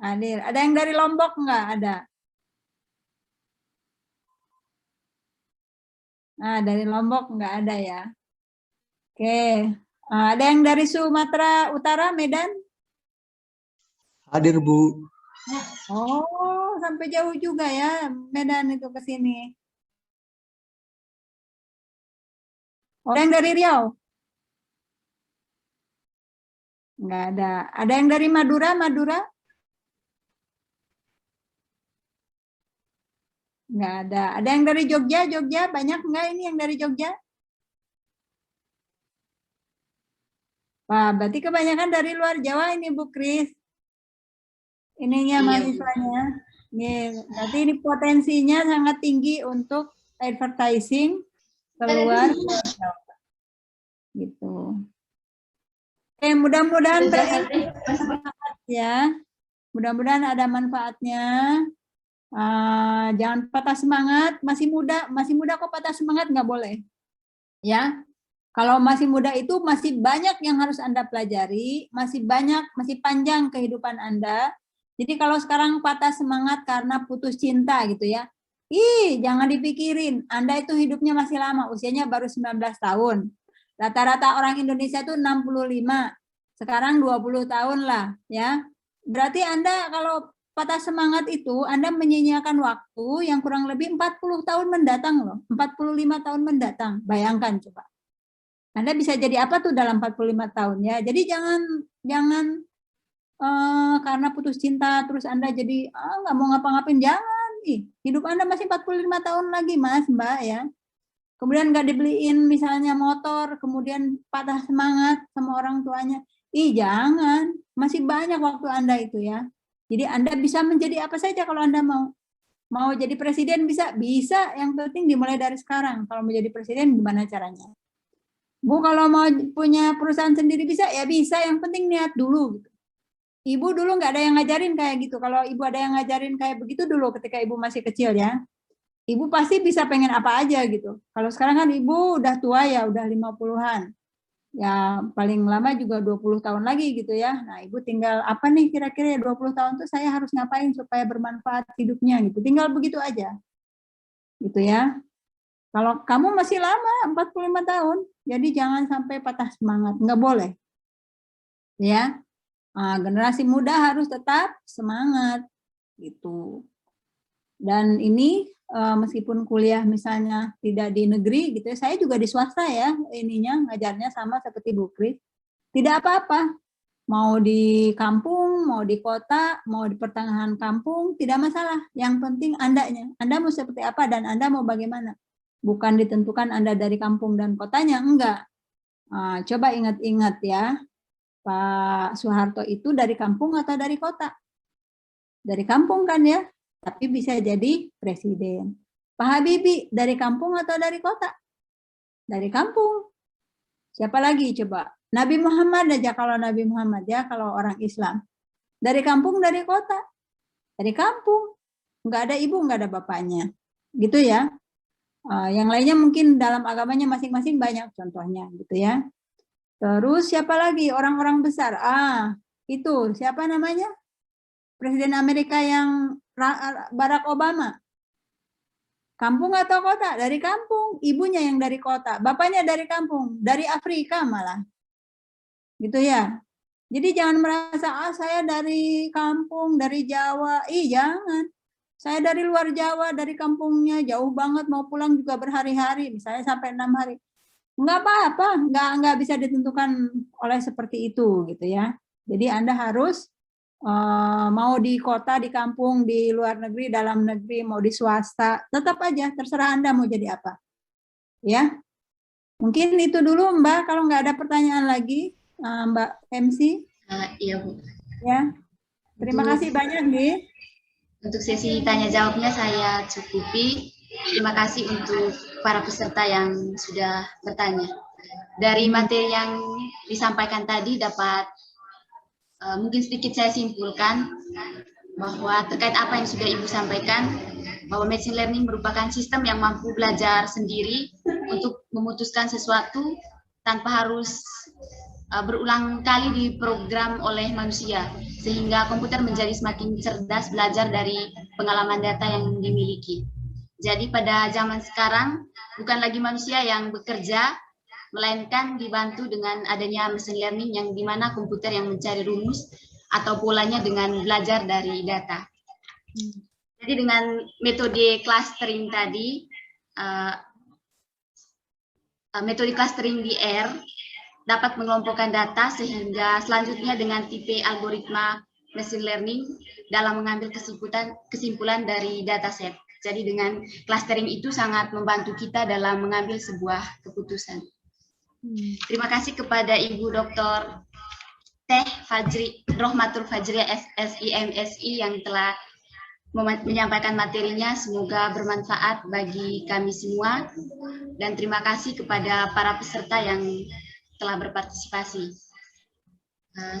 Hadir. Ada yang dari Lombok enggak? Ada. Nah, dari Lombok enggak ada ya. Oke. Ada yang dari Sumatera Utara, Medan? Hadir, Bu. Oh, sampai jauh juga ya Medan itu ke sini. Ada yang dari Riau? Enggak ada. Ada yang dari Madura? Madura? Enggak ada. Ada yang dari Jogja? Jogja banyak enggak ini yang dari Jogja? Wah, berarti kebanyakan dari luar Jawa ini Bu Kris. Ininya Iya, Bu. mahasiswanya. Nih, berarti ini potensinya sangat tinggi untuk advertising keluar Jawa. Gitu. Oke, mudah-mudahan ya. Mudah-mudahan ada manfaatnya. Jangan patah semangat, masih muda kok patah semangat nggak boleh. Ya. Kalau masih muda itu masih banyak yang harus Anda pelajari, masih panjang kehidupan Anda. Jadi kalau sekarang patah semangat karena putus cinta gitu ya. Jangan dipikirin, Anda itu hidupnya masih lama, usianya baru 19 tahun. Rata-rata orang Indonesia itu 65. Sekarang 20 tahun lah, ya. Berarti Anda kalau patah semangat itu, Anda menyia-nyiakan waktu yang kurang lebih 40 tahun mendatang loh. 45 tahun mendatang. Bayangkan coba. Anda bisa jadi apa tuh dalam 45 tahun ya. Jadi jangan karena putus cinta terus Anda jadi nggak mau ngapa-ngapain, jangan. Hidup Anda masih 45 tahun lagi Mas, Mbak ya. Kemudian nggak dibeliin misalnya motor, kemudian patah semangat sama orang tuanya. Jangan, masih banyak waktu Anda itu ya. Jadi Anda bisa menjadi apa saja kalau Anda mau. Mau jadi presiden bisa, yang penting dimulai dari sekarang. Kalau mau jadi presiden gimana caranya? Bu, kalau mau punya perusahaan sendiri bisa, ya bisa. Yang penting niat dulu. Gitu. Ibu dulu nggak ada yang ngajarin kayak gitu. Kalau ibu ada yang ngajarin kayak begitu dulu ketika ibu masih kecil ya, ibu pasti bisa pengen apa aja gitu. Kalau sekarang kan ibu udah tua ya, udah 50-an. Ya paling lama juga 20 tahun lagi gitu ya. Nah ibu tinggal apa nih kira-kira 20 tahun tuh saya harus ngapain supaya bermanfaat hidupnya gitu. Tinggal begitu aja. Gitu ya. Kalau kamu masih lama, 45 tahun, jadi jangan sampai patah semangat, nggak boleh. Ya, generasi muda harus tetap semangat, gitu. Dan ini meskipun kuliah misalnya tidak di negeri, gitu, saya juga di swasta ya, ininya ngajarnya sama seperti Bu Kris. Tidak apa-apa, mau di kampung, mau di kota, mau di pertengahan kampung, tidak masalah. Yang penting Anda mau seperti apa dan Anda mau bagaimana. Bukan ditentukan Anda dari kampung dan kotanya, enggak. Coba ingat-ingat ya, Pak Soeharto itu dari kampung atau dari kota? Dari kampung kan ya, tapi bisa jadi presiden. Pak Habibie dari kampung atau dari kota? Dari kampung. Siapa lagi coba? Nabi Muhammad aja, kalau Nabi Muhammad ya, kalau orang Islam. Dari kampung, dari kota? Dari kampung. Enggak ada ibu, enggak ada bapaknya. Gitu ya. Yang lainnya mungkin dalam agamanya masing-masing banyak contohnya gitu ya. Terus siapa lagi orang-orang besar? Itu siapa namanya? Presiden Amerika yang Barack Obama. Kampung atau kota? Dari kampung. Ibunya yang dari kota, bapaknya dari kampung, dari Afrika malah. Gitu ya. Jadi jangan merasa saya dari kampung, dari Jawa. Jangan. Saya dari luar Jawa, dari kampungnya, jauh banget, mau pulang juga berhari-hari, misalnya sampai 6 hari. Enggak apa-apa, enggak bisa ditentukan oleh seperti itu, gitu ya. Jadi Anda harus mau di kota, di kampung, di luar negeri, dalam negeri, mau di swasta, tetap aja, terserah Anda mau jadi apa. Ya. Mungkin itu dulu Mbak, kalau nggak ada pertanyaan lagi, Mbak MC. Iya Bu. Ya, terima kasih banyak nih. Untuk sesi tanya jawabnya saya cukupi. Terima kasih untuk para peserta yang sudah bertanya. Dari materi yang disampaikan tadi dapat mungkin sedikit saya simpulkan bahwa terkait apa yang sudah Ibu sampaikan, bahwa machine learning merupakan sistem yang mampu belajar sendiri untuk memutuskan sesuatu tanpa harus berulang kali diprogram oleh manusia, sehingga komputer menjadi semakin cerdas belajar dari pengalaman data yang dimiliki. Jadi pada zaman sekarang bukan lagi manusia yang bekerja, melainkan dibantu dengan adanya machine learning yang dimana komputer yang mencari rumus atau polanya dengan belajar dari data. Jadi dengan metode clustering tadi, metode clustering di R dapat mengelompokkan data sehingga selanjutnya dengan tipe algoritma machine learning dalam mengambil kesimpulan dari dataset. Jadi dengan clustering itu sangat membantu kita dalam mengambil sebuah keputusan. Terima kasih kepada Ibu Dr. Teh Rohmatul Fajriah SSI MSI yang telah menyampaikan materinya. Semoga bermanfaat bagi kami semua. Dan terima kasih kepada para peserta yang telah berpartisipasi.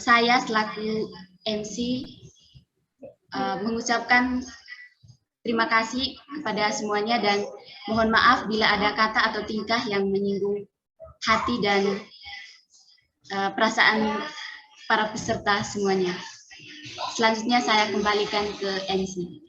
Saya selaku MC mengucapkan terima kasih kepada semuanya dan mohon maaf bila ada kata atau tingkah yang menyinggung hati dan perasaan para peserta semuanya. Selanjutnya saya kembalikan ke MC.